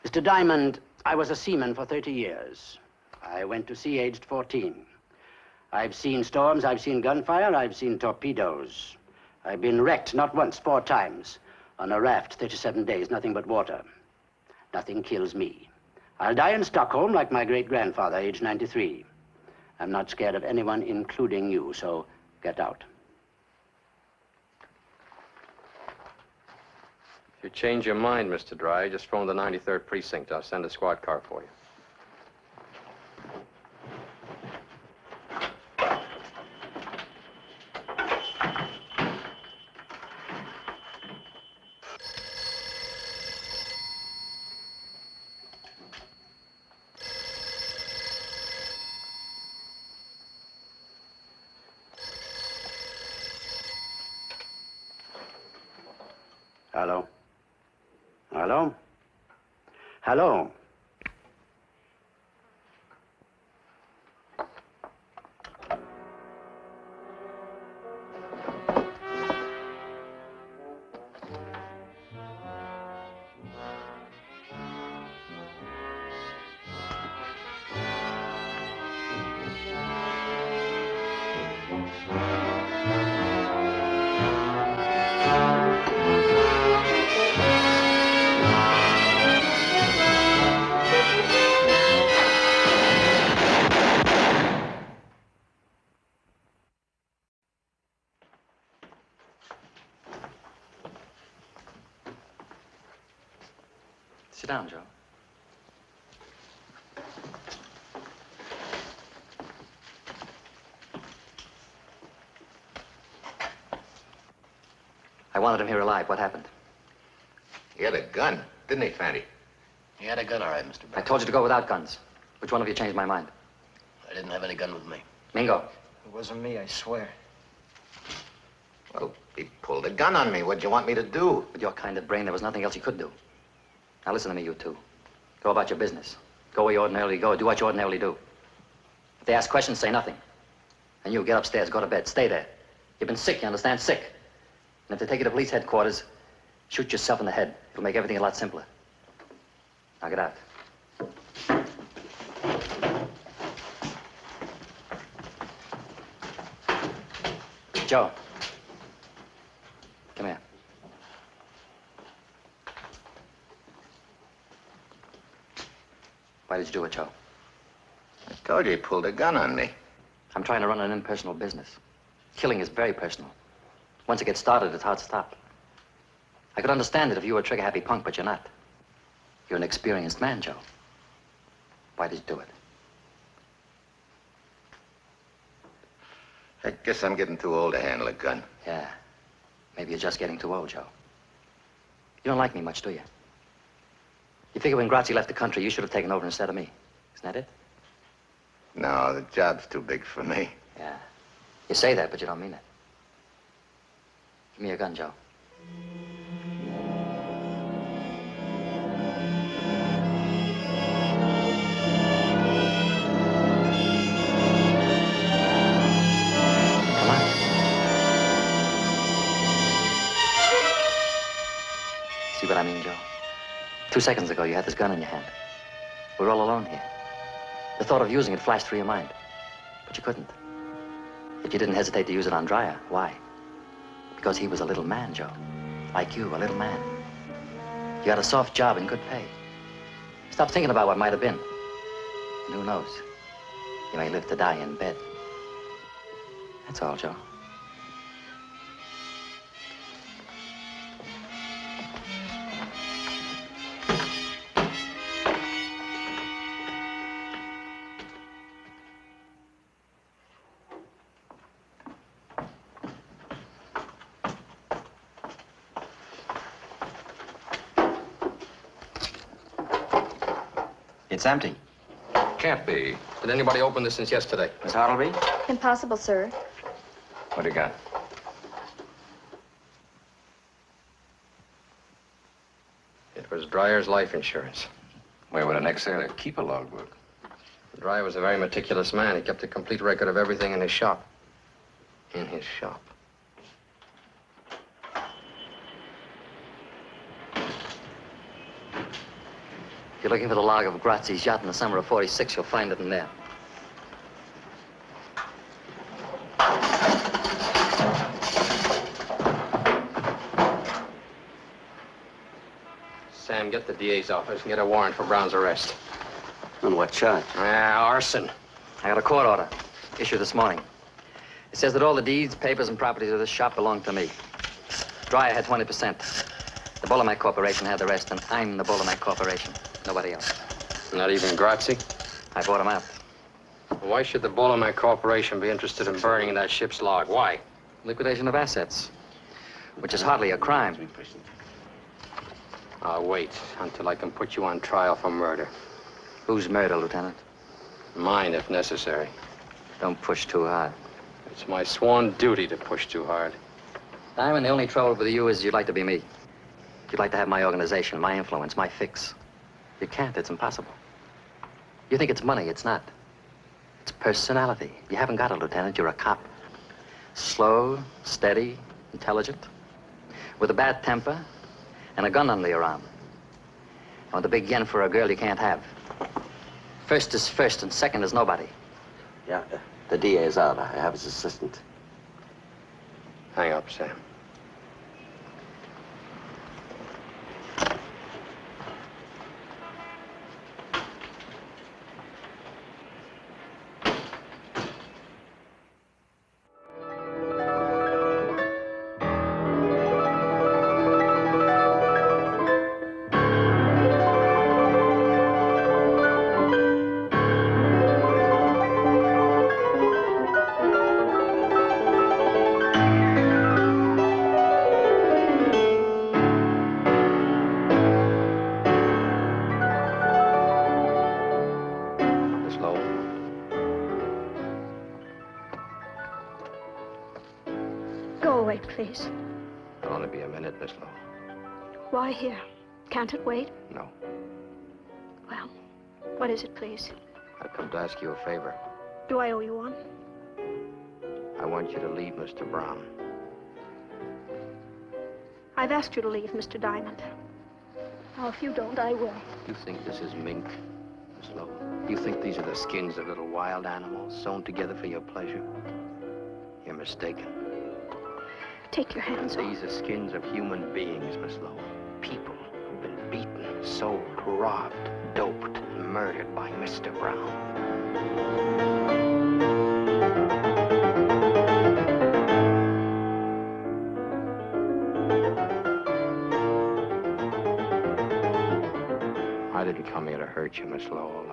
Mr. Diamond, I was a seaman for 30 years. I went to sea aged 14. I've seen storms, I've seen gunfire, I've seen torpedoes. I've been wrecked, not once, 4 times. On a raft, 37 days, nothing but water. Nothing kills me. I'll die in Stockholm like my great-grandfather, age 93. I'm not scared of anyone, including you, so get out. If you change your mind, Mr. Dreyer, just phone the 93rd Precinct. I'll send a squad car for you. Hello? Hello? Hello? Sit down, Joe. I wanted him here alive. What happened? He had a gun, didn't he, Fanny? He had a gun, all right, Mr. I told you to go without guns. Which one of you changed my mind? I didn't have any gun with me. Mingo. It wasn't me, I swear. Well, he pulled a gun on me. What'd you want me to do? With your kind of brain, there was nothing else he could do. Now listen to me, you two. Go about your business. Go where you ordinarily go. Do what you ordinarily do. If they ask questions, say nothing. And you, get upstairs, go to bed. Stay there. You've been sick, you understand? Sick. And if they take you to police headquarters, shoot yourself in the head. It'll make everything a lot simpler. Now get out. Joe. Come here. Why did you do it, Joe? I told you he pulled a gun on me. I'm trying to run an impersonal business. Killing is very personal. Once it gets started, it's hard to stop. I could understand it if you were a trigger-happy punk, but you're not. You're an experienced man, Joe. Why did you do it? I guess I'm getting too old to handle a gun. Yeah. Maybe you're just getting too old, Joe. You don't like me much, do you? You figure when Grazzi left the country, you should have taken over instead of me. Isn't that it? No, the job's too big for me. Yeah. You say that, but you don't mean it. Give me your gun, Joe. Come on. See what I mean, Joe? 2 seconds ago, you had this gun in your hand. We're all alone here. The thought of using it flashed through your mind, but you couldn't. Yet you didn't hesitate to use it on Dreyer. Why? Because he was a little man, Joe. Like you, a little man. You had a soft job and good pay. Stop thinking about what might have been. And who knows? You may live to die in bed. That's all, Joe. It's empty. Can't be. Did anybody open this since yesterday? Miss Hartleby? Impossible, sir. What do you got? It was Dreyer's life insurance. Where would an ex-sailor keep a logbook? Dreyer was a very meticulous man. He kept a complete record of everything in his shop. In his shop. If you're looking for the log of Grazzi's yacht in the summer of '46, you'll find it in there. Sam, get the DA's office and get a warrant for Brown's arrest. On what charge? Arson. I got a court order issued this morning. It says that all the deeds, papers, and properties of this shop belong to me. Dreyer had 20%. The Bullamac Corporation had the rest, and I'm the Bullamac Corporation. Nobody else. Not even Grazzi? I bought him out. Why should the Bullamac Corporation be interested in burning that ship's log? Why? Liquidation of assets, which is hardly a crime. I'll wait until I can put you on trial for murder. Whose murder, Lieutenant? Mine, if necessary. Don't push too hard. It's my sworn duty to push too hard. Diamond, the only trouble with you is you'd like to be me. You'd like to have my organization, my influence, my fix. You can't. It's impossible. You think it's money. It's not. It's personality. You haven't got it, Lieutenant. You're a cop. Slow, steady, intelligent, with a bad temper and a gun under your arm. And with a big yen for a girl you can't have. First is first and second is nobody. Yeah, the DA is out. I have his assistant. Hang up, Sam. wait, please? It'll only be a minute, Miss Lowe. Why here? Can't it wait? No. Well, what is it, please? I've come to ask you a favor. Do I owe you one? I want you to leave Mr. Brown. I've asked you to leave, Mr. Diamond. Now, if you don't, I will. You think this is mink, Miss Lowe? You think these are the skins of little wild animals sewn together for your pleasure? You're mistaken. Take your hands off. These are skins of human beings, Miss Lowe. People who've been beaten, sold, robbed, doped, and murdered by Mr. Brown. I didn't come here to hurt you, Miss Lowell.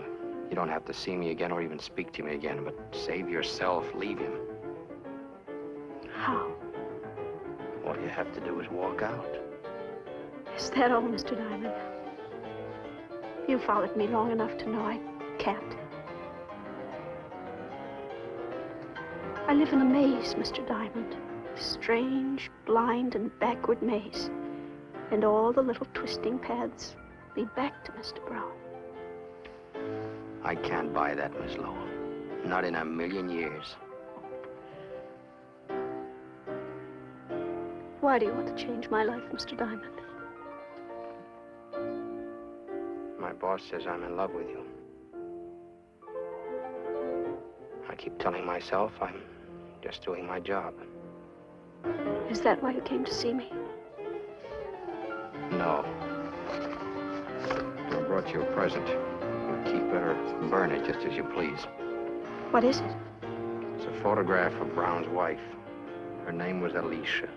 You don't have to see me again or even speak to me again, but save yourself, leave him. How? All you have to do is walk out. Is that all, Mr. Diamond? You followed me long enough to know I can't. I live in a maze, Mr. Diamond. A strange, blind, and backward maze. And all the little twisting paths lead back to Mr. Brown. I can't buy that, Miss Lowell. Not in a million years. Why do you want to change my life, Mr. Diamond? My boss says I'm in love with you. I keep telling myself I'm just doing my job. Is that why you came to see me? No. I brought you a present. You keep it or burn it just as you please. What is it? It's a photograph of Brown's wife. Her name was Alicia.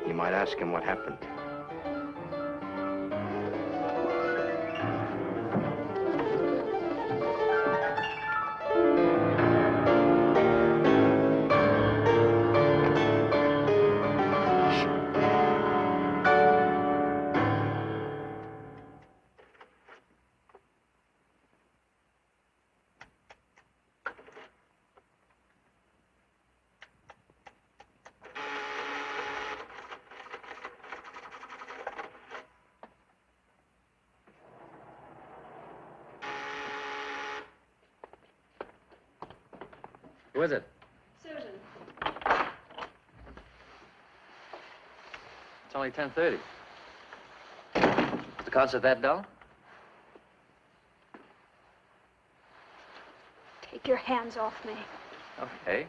You might ask him what happened. Who is it? Susan. It's only 10:30. Is the concert that dull? Take your hands off me. Okay.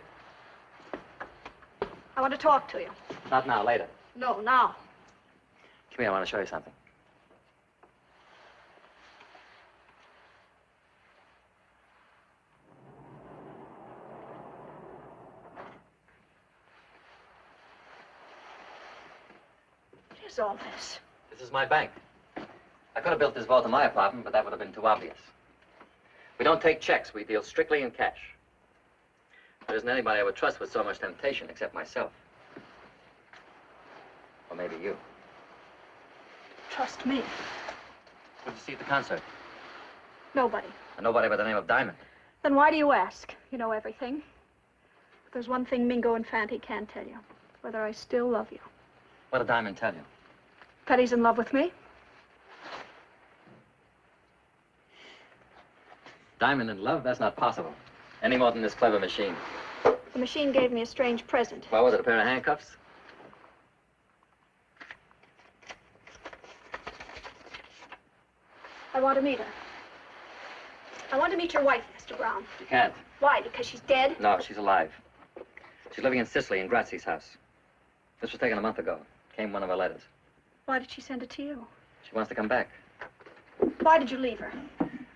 I want to talk to you. Not now, later. No, now. Come here, I want to show you something. What is all this? This is my bank. I could have built this vault in my apartment, but that would have been too obvious. We don't take checks. We deal strictly in cash. There isn't anybody I would trust with so much temptation except myself. Or maybe you. Trust me. Who'd you see at the concert? Nobody. And nobody by the name of Diamond. Then why do you ask? You know everything. But there's one thing Mingo and Fanty can tell you. Whether I still love you. What did Diamond tell you? That he's in love with me. Diamond in love? That's not possible. Any more than this clever machine. The machine gave me a strange present. What was it, a pair of handcuffs? I want to meet her. I want to meet your wife, Mr. Brown. You can't. Why? Because she's dead? No, she's alive. She's living in Sicily, in Grazie's house. This was taken a month ago. Came one of her letters. Why did she send it to you? She wants to come back. Why did you leave her?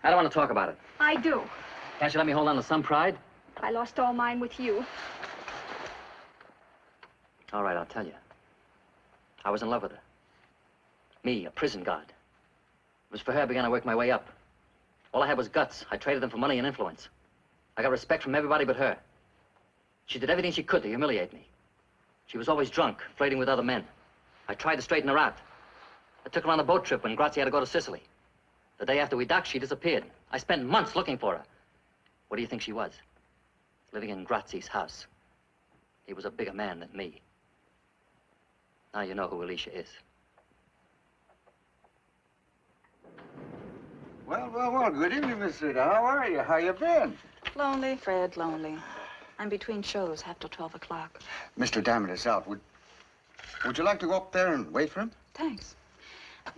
I don't want to talk about it. I do. Can't you let me hold on to some pride? I lost all mine with you. All right, I'll tell you. I was in love with her. Me, a prison guard. It was for her I began to work my way up. All I had was guts. I traded them for money and influence. I got respect from everybody but her. She did everything she could to humiliate me. She was always drunk, flirting with other men. I tried to straighten her out. I took her on a boat trip when Grazie had to go to Sicily. The day after we docked, she disappeared. I spent months looking for her. What do you think she was? Living in Grazie's house. He was a bigger man than me. Now you know who Alicia is. Well, good evening, Miss Rita. How are you? How you been? Lonely, Fred, lonely. I'm between shows, half till 12 o'clock. Mr. Diamond is out. Would you like to go up there and wait for him? Thanks.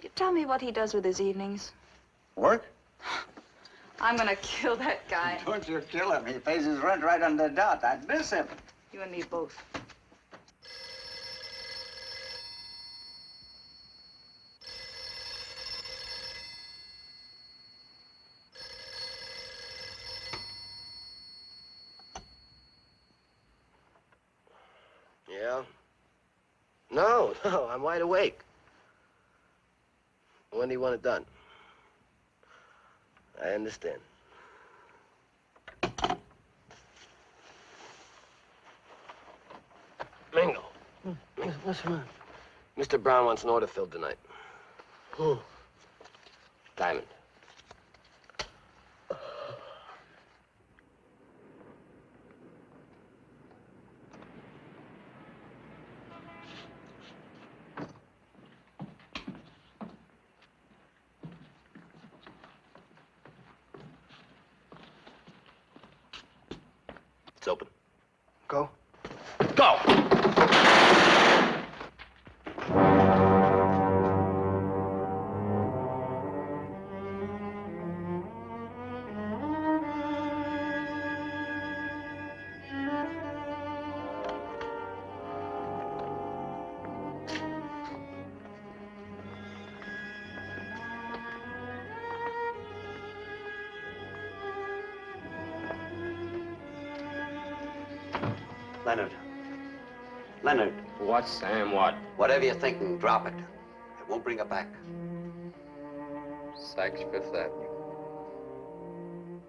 You tell me what he does with his evenings. Work? I'm gonna kill that guy. Don't you kill him. He pays his rent right on the dot. I'd miss him. You and me both. Yeah? No, I'm wide awake. When do you want it done? I understand. Mingo. What's wrong? Mr. Brown wants an order filled tonight. Who? Diamond. It's open. Go. Go! Leonard. Leonard. What, Sam, what? Whatever you're thinking, drop it. It won't bring her back. Saks Fifth Avenue.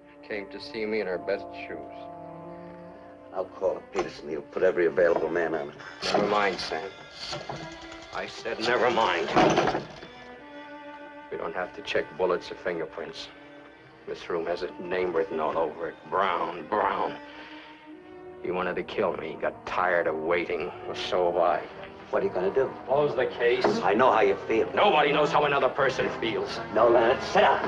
She came to see me in her best shoes. I'll call up Peterson. He'll put every available man on it. Never mind, Sam. I said never mind. We don't have to check bullets or fingerprints. This room has a name written all over it. Brown, Brown. He wanted to kill me. He got tired of waiting. Well, so have I. What are you going to do? Close the case. I know how you feel. Nobody knows how another person feels. No, Leonard, sit down.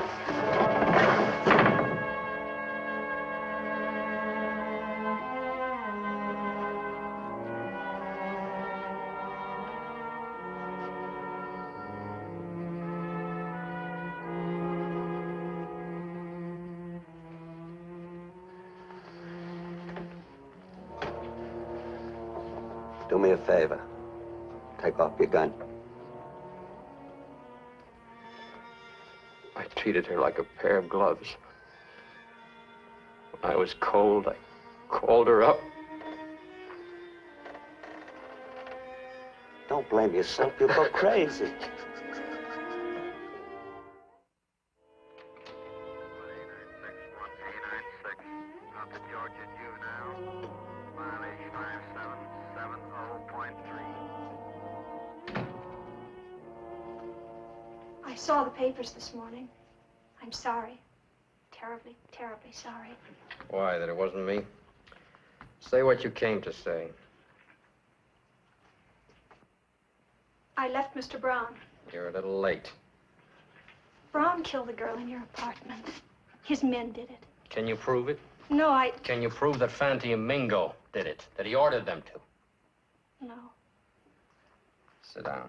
Do me a favor. Take off your gun. I treated her like a pair of gloves. When I was cold, I called her up. Don't blame yourself. You'll go crazy. I saw the papers this morning. I'm sorry. Terribly, terribly sorry. Why, that it wasn't me? Say what you came to say. I left Mr. Brown. You're a little late. Brown killed the girl in your apartment. His men did it. Can you prove it? No, Can you prove that Fanti and Mingo did it? That he ordered them to? No. Sit down.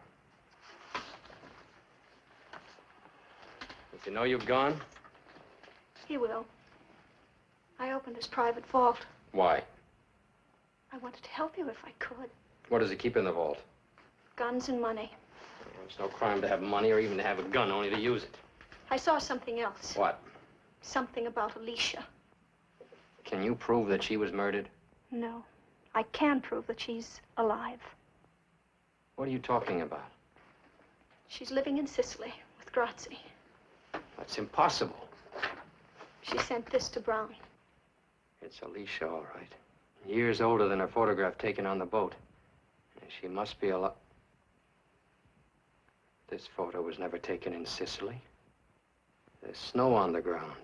Does he know you've gone? He will. I opened his private vault. Why? I wanted to help you if I could. What does he keep in the vault? Guns and money. It's no crime to have money or even to have a gun, only to use it. I saw something else. What? Something about Alicia. Can you prove that she was murdered? No. I can prove that she's alive. What are you talking about? She's living in Sicily with Grazi. That's impossible. She sent this to Brown. It's Alicia, all right. Years older than her photograph taken on the boat. And she must be alive. This photo was never taken in Sicily. There's snow on the ground.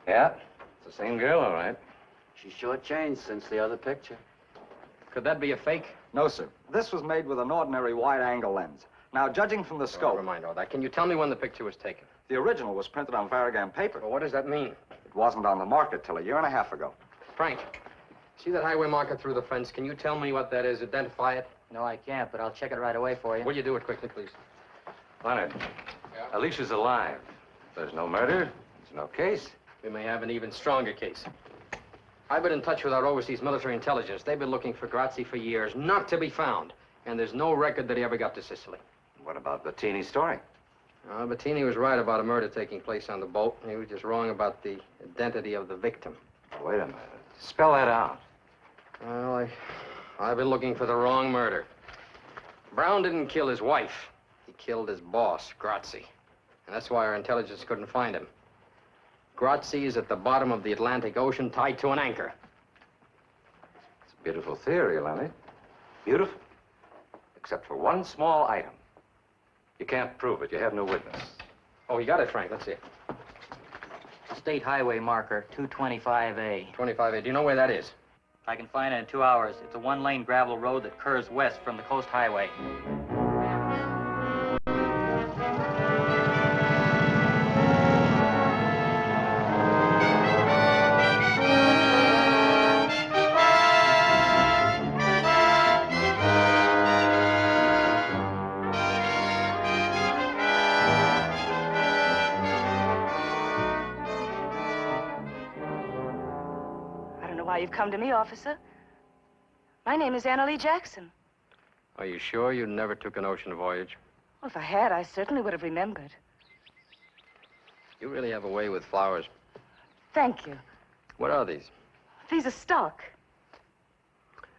Yeah, it's the same girl, all right. She's shortchanged since the other picture. Could that be a fake? No, sir. This was made with an ordinary wide-angle lens. Now, judging from the scope... Never mind all that. Can you tell me when the picture was taken? The original was printed on Varigam paper. Well, what does that mean? It wasn't on the market till a year and a half ago. Frank, see that highway marker through the fence? Can you tell me what that is? Identify it? No, I can't, but I'll check it right away for you. Will you do it quickly, please? Leonard, Alicia's alive. There's no murder. There's no case. We may have an even stronger case. I've been in touch with our overseas military intelligence. They've been looking for Grazzi for years, not to be found. And there's no record that he ever got to Sicily. What about Bettini's story? Bettini was right about a murder taking place on the boat. He was just wrong about the identity of the victim. Wait a minute. Spell that out. Well, I've been looking for the wrong murder. Brown didn't kill his wife. He killed his boss, Grazzi. And that's why our intelligence couldn't find him. Grazzi is at the bottom of the Atlantic Ocean, tied to an anchor. It's a beautiful theory, Leonard. Beautiful. Except for one small item. You can't prove it. You have no witness. Oh, you got it, Frank. Let's see it. State highway marker, 225A. 25A. Do you know where that is? I can find it in 2 hours. It's a one-lane gravel road that curves west from the coast highway. You've come to me, officer. My name is Anna Lee Jackson. Are you sure you never took an ocean voyage? Well, if I had, I certainly would have remembered. You really have a way with flowers. Thank you. What are these? These are stock.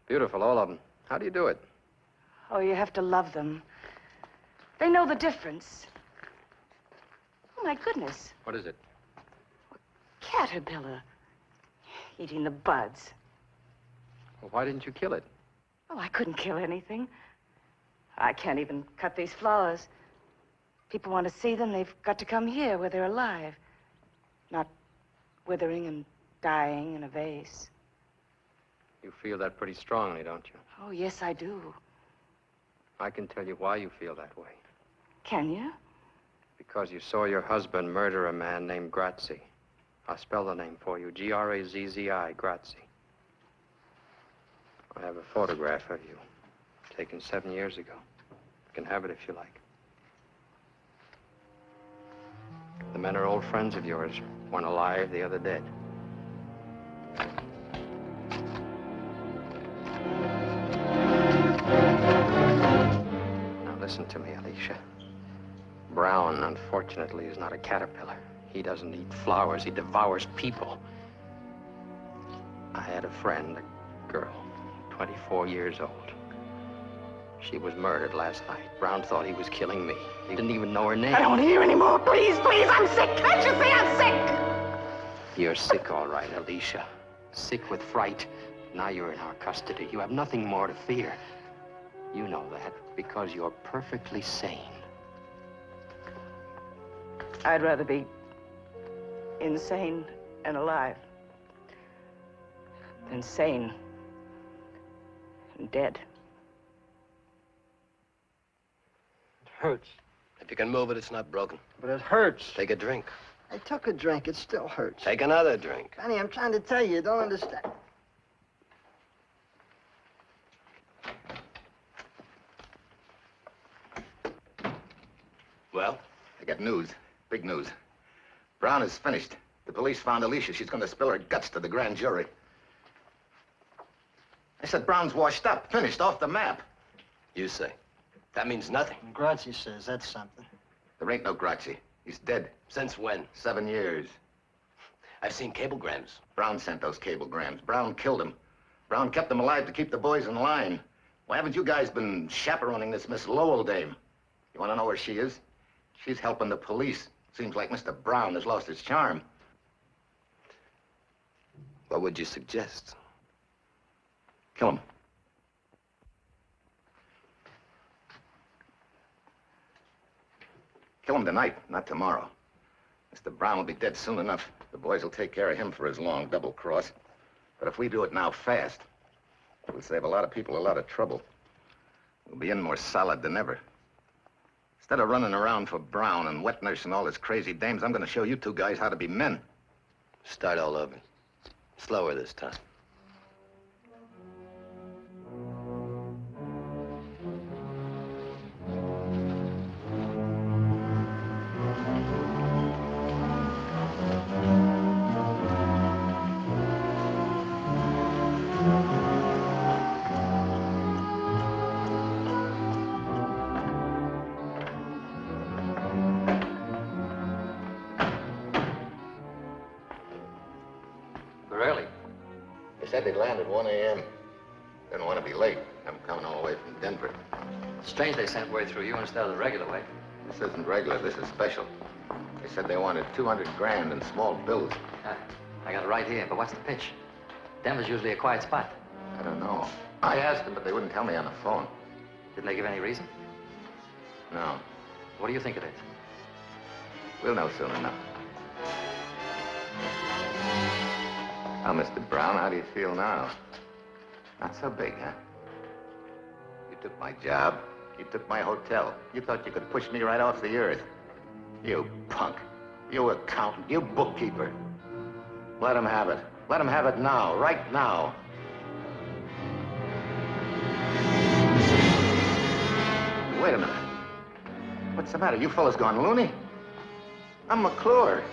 Beautiful, all of them. How do you do it? Oh, you have to love them. They know the difference. Oh, my goodness. What is it? Caterpillar. Eating the buds. Well, why didn't you kill it? Oh, I couldn't kill anything. I can't even cut these flowers. People want to see them, they've got to come here where they're alive. Not withering and dying in a vase. You feel that pretty strongly, don't you? Oh, yes, I do. I can tell you why you feel that way. Can you? Because you saw your husband murder a man named Grazzi. I'll spell the name for you. Grazzi, Grazzi. I have a photograph of you, taken 7 years ago. You can have it if you like. The men are old friends of yours. One alive, the other dead. Now listen to me, Alicia. Brown, unfortunately, is not a caterpillar. He doesn't eat flowers, he devours people. I had a friend, a girl, 24 years old. She was murdered last night. Brown thought he was killing me. He didn't even know her name. I don't want to hear anymore. Please, please, I'm sick. Can't you see I'm sick? You're sick, all right, Alicia. Sick with fright. Now you're in our custody. You have nothing more to fear. You know that because you're perfectly sane. I'd rather be insane and alive than sane and dead. It hurts. If you can move it, it's not broken. But it hurts. Take a drink. I took a drink. It still hurts. Take another drink. Benny, I'm trying to tell you. You don't understand. Well? I got news. Big news. Brown is finished. The police found Alicia. She's going to spill her guts to the grand jury. I said Brown's washed up, finished, off the map. You say. That means nothing. Grazzi says that's something. There ain't no Grazzi. He's dead. Since when? 7 years. I've seen cablegrams. Brown sent those cablegrams. Brown killed him. Brown kept them alive to keep the boys in line. Why haven't you guys been chaperoning this Miss Lowell dame? You want to know where she is? She's helping the police. Seems like Mr. Brown has lost his charm. What would you suggest? Kill him. Kill him tonight, not tomorrow. Mr. Brown will be dead soon enough. The boys will take care of him for his long double cross. But if we do it now fast, we'll save a lot of people a lot of trouble. We'll be in more solid than ever. Instead of running around for Brown and wet nurse and all his crazy dames, I'm going to show you two guys how to be men. Start all over. Slower this time. They'd land at 1 a.m. Didn't want to be late. I'm coming all the way from Denver. Strange they sent word through you instead of the regular way. This isn't regular. This is special. They said they wanted 200 grand in small bills. I got it right here, but what's the pitch? Denver's usually a quiet spot. I don't know. I asked them, but they wouldn't tell me on the phone. Didn't they give any reason? No. What do you think it is? We'll know soon enough. Now, Mr. Brown, how do you feel now? Not so big, huh? You took my job. You took my hotel. You thought you could push me right off the earth. You punk. You accountant. You bookkeeper. Let him have it. Let him have it now. Right now. Wait a minute. What's the matter? You fellas gone loony? I'm McClure.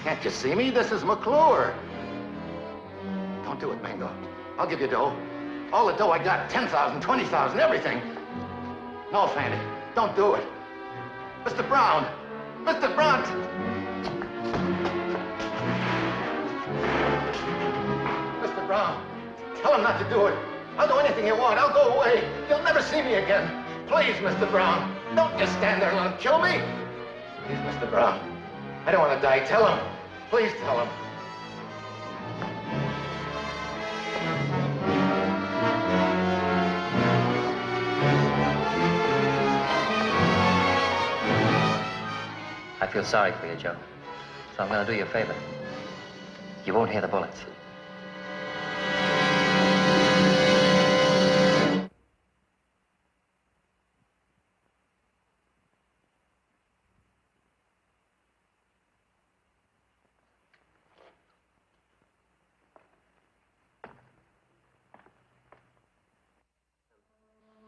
Can't you see me? This is McClure. Don't do it, Mingo. I'll give you dough. All the dough I got, 10,000, 20,000, everything. No, Fanny, don't do it. Mr. Brown! Mr. Brown! Mr. Brown, tell him not to do it. I'll do anything you want. I'll go away. You'll never see me again. Please, Mr. Brown, don't just stand there and let him kill me. Please, Mr. Brown, I don't want to die. Tell him. Please tell him. I feel sorry for you, Joe. So I'm going to do you a favor. You won't hear the bullets.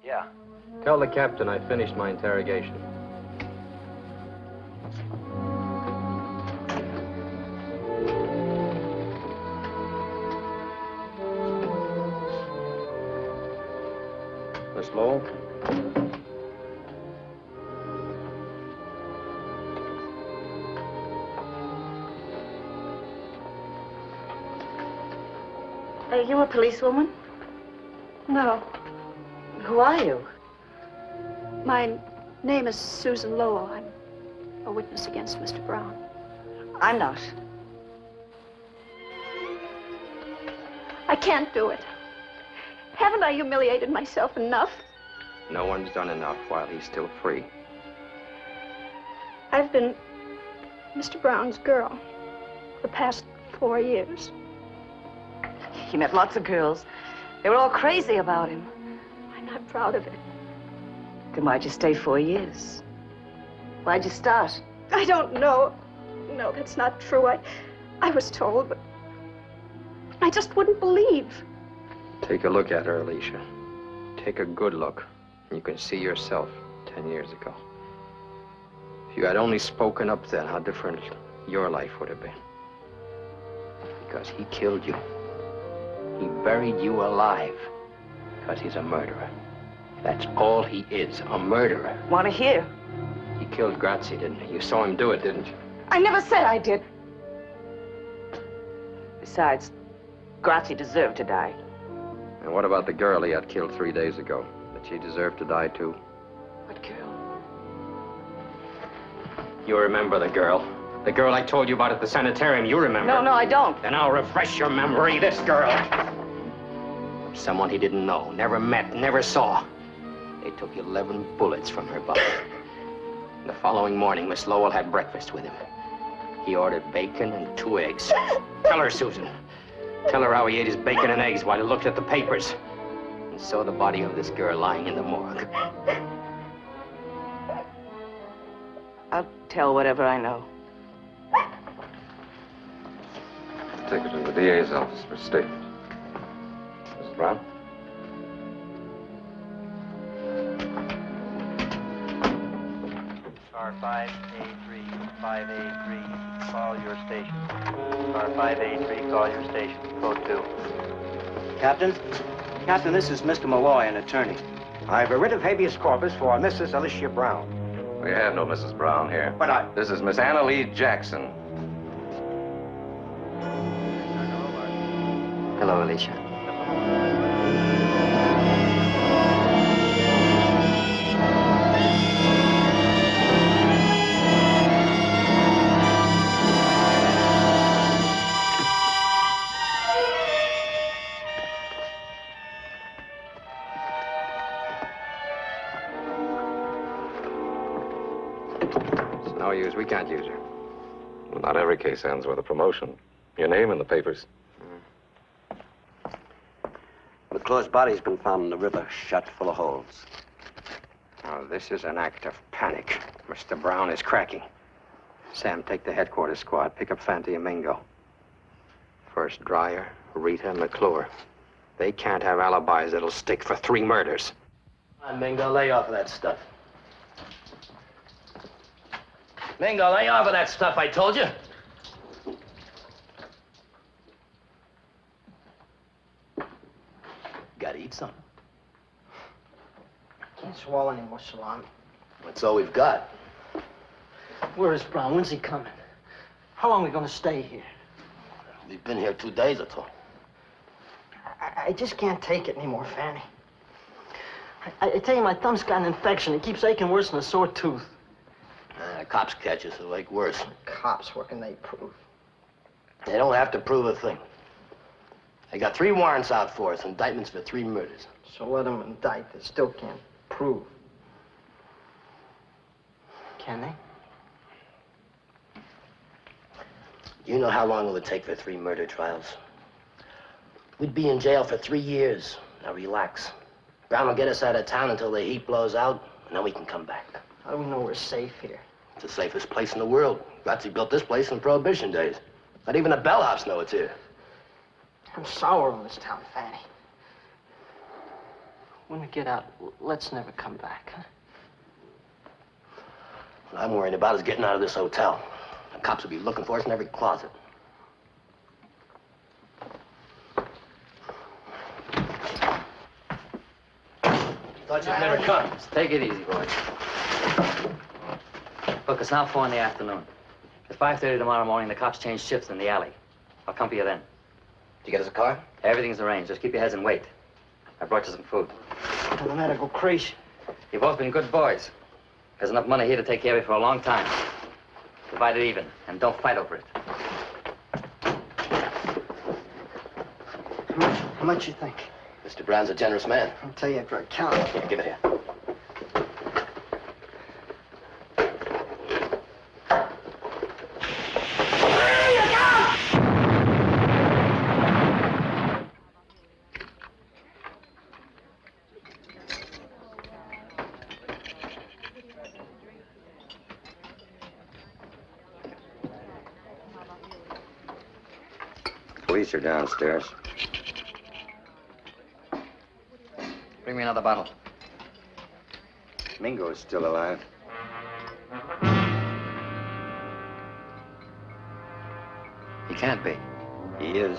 Yeah. Tell the captain I finished my interrogation. Miss Lowell? Are you a policewoman? No. Who are you? My name is Susan Lowell. I'm a witness against Mr. Brown. I'm not. I can't do it. Haven't I humiliated myself enough? No one's done enough while he's still free. I've been Mr. Brown's girl the past 4 years. He met lots of girls. They were all crazy about him. I'm not proud of it. Then why'd you stay 4 years? Why'd you start? I don't know. No, that's not true. I was told, but I just wouldn't believe. Take a look at her, Alicia. Take a good look. And you can see yourself 10 years ago. If you had only spoken up then, how different your life would have been. Because he killed you. He buried you alive. Because he's a murderer. That's all he is, a murderer. Want to hear? He killed Grazzi, didn't he? You saw him do it, didn't you? I never said I did. Besides, Grazzi deserved to die. And what about the girl he had killed 3 days ago? Did she deserve to die, too? What girl? You remember the girl. The girl I told you about at the sanitarium, you remember. No, I don't. Then I'll refresh your memory. This girl. Someone he didn't know, never met, never saw. They took 11 bullets from her body. The following morning, Miss Lowell had breakfast with him. He ordered bacon and 2 eggs. Tell her, Susan. Tell her how he ate his bacon and eggs while he looked at the papers and saw the body of this girl lying in the morgue. I'll tell whatever I know. Take her to the DA's office for statement. Mrs. Brown? Car 5A3, 5A3, call your station. Car 5A3, call your station. Code 2. Captain? Captain, this is Mr. Malloy, an attorney. I have a writ of habeas corpus for Mrs. Alicia Brown. We have no Mrs. Brown here. But This is Miss Anna Lee Jackson. Hello, Alicia. It's no use. We can't use her. Well, not every case ends with a promotion. Your name in the papers. McClure's body's been found in the river, shot full of holes. Now, this is an act of panic. Mr. Brown is cracking. Sam, take the headquarters squad. Pick up Fanti and Mingo. First Dreyer, Rita, and McClure. They can't have alibis that'll stick for 3 murders. Come on, Mingo, lay off of that stuff. Mingo, lay off of that stuff, I told you. Gotta eat something. I can't swallow any more salami. That's all we've got. Where is Brown? When's he coming? How long are we gonna stay here? We've been here 2 days or so. I just can't take it anymore, Fanny. I tell you, my thumb's got an infection. It keeps aching worse than a sore tooth. Cops catch us, it'll make worse. Cops, what can they prove? They don't have to prove a thing. They got 3 warrants out for us, indictments for 3 murders. So let them indict. They still can't prove. Can they? You know how long it would take for 3 murder trials? We'd be in jail for 3 years. Now relax. Brown will get us out of town until the heat blows out, and then we can come back. How do we know we're safe here? It's the safest place in the world. Grazzi built this place in Prohibition days. Not even the bellhops know it's here. I'm sour on this town, Fanny. When we get out, let's never come back, huh? What I'm worried about is getting out of this hotel. The cops will be looking for us in every closet. Thought you'd never come. Just take it easy, boys. Look, it's now 4 in the afternoon. At 5:30 tomorrow morning, the cops change shifts in the alley. I'll come for you then. Did you get us a car? Everything's arranged. Just keep your heads and wait. I brought you some food. I'm gonna go crazy. You've both been good boys. There's enough money here to take care of you for a long time. Divide it even, and don't fight over it. How much you think? Mr. Brown's a generous man. I'll tell you after I count. Here, give it here. Police are downstairs. Bring me another bottle. Mingo is still alive. He can't be. He is.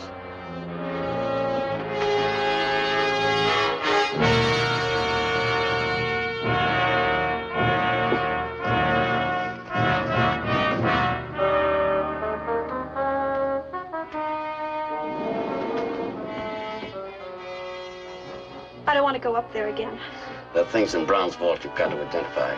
I don't want to go up there again. There are things in Brown's vault you've got to identify.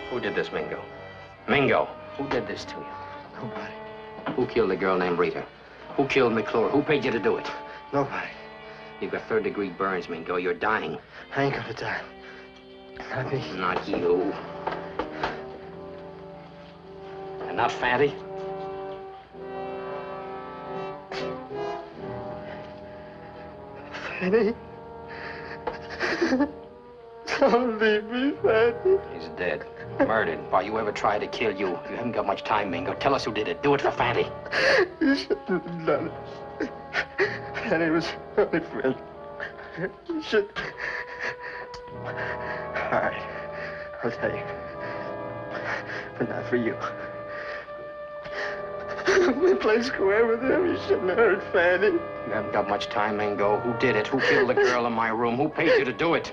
Who did this, Mingo? Mingo, who did this to you? Nobody. Who killed the girl named Rita? Who killed McClure? Who paid you to do it? Nobody. You've got third-degree burns, Mingo. You're dying. I ain't gonna die. Not me. Not you. Enough, Fatty? Fanny. Don't leave me, Fanny. He's dead. Murdered. Why, you ever tried to kill you? You haven't got much time, Mingo. Tell us who did it. Do it for Fatty. You shouldn't have done it. Fanny was my only friend. You should. All right. I'll tell you. But not for you. We played square with him. You shouldn't have hurt Fanny. You haven't got much time, Mingo. Who did it? Who killed the girl in my room? Who paid you to do it?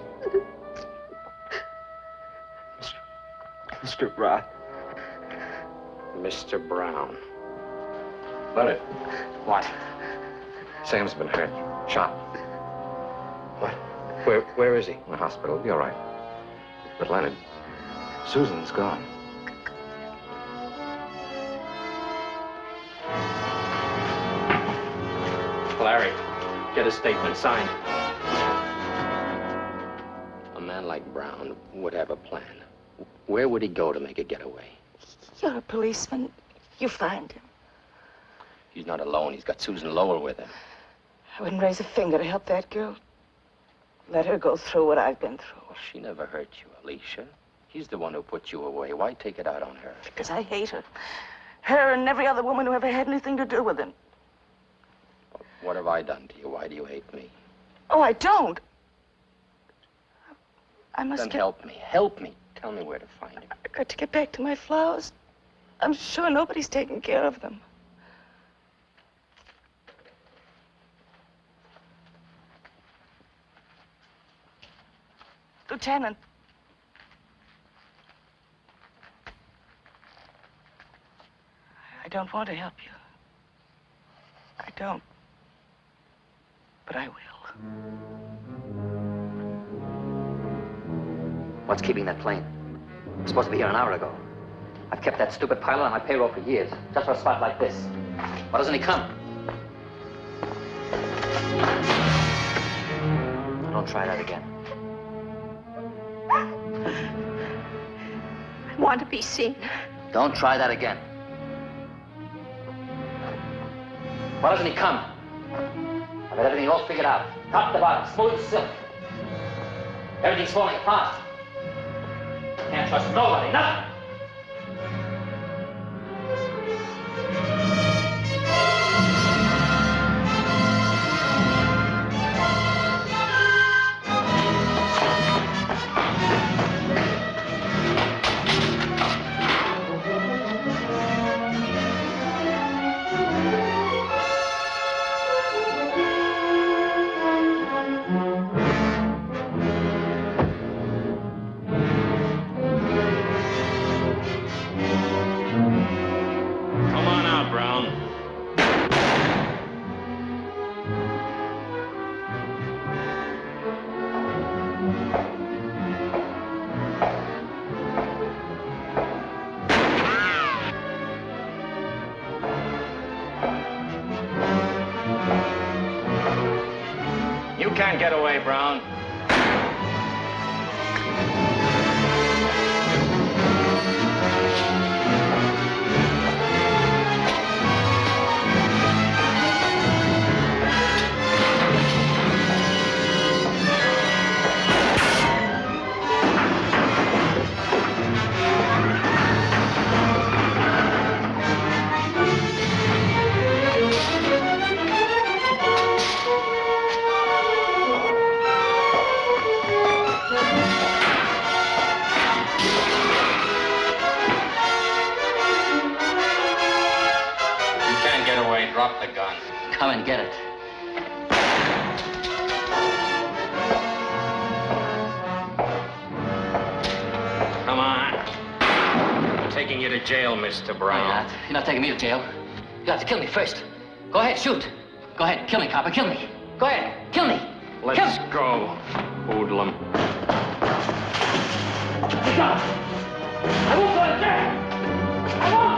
Mr. Brown. Mr. Brown. Leonard. What? Sam's been hurt. Shot. What? Where is he? In the hospital. He'll be all right. But Leonard, Susan's gone. Larry, get a statement signed. A man like Brown would have a plan. Where would he go to make a getaway? You're a policeman. You find him. He's not alone. He's got Susan Lowell with him. I wouldn't raise a finger to help that girl. Let her go through what I've been through. She never hurt you, Alicia. He's the one who put you away. Why take it out on her? Because I hate her. Her and every other woman who ever had anything to do with him. What have I done to you? Why do you hate me? Oh, I don't. I must Then help me. Help me. Tell me where to find him. I've got to get back to my flowers. I'm sure nobody's taking care of them. Lieutenant. I don't want to help you. I don't. But I will. What's keeping that plane? It was supposed to be here an hour ago. I've kept that stupid pilot on my payroll for years, just for a spot like this. Why doesn't he come? Don't try that again. I want to be seen. Don't try that again. Why doesn't he come? I've got everything all figured out. Top to bottom, smooth as silk. Everything's falling apart. Can't trust nobody, nothing. Can't get away, Brown. Drop the gun. Come and get it. Come on. I'm taking you to jail, Mr. Brown. No, you're not taking me to jail. You have to kill me first. Go ahead, shoot. Go ahead, kill me, copper, kill me. Go ahead, kill me. Let's go, hoodlum. I won't go to jail. I won't.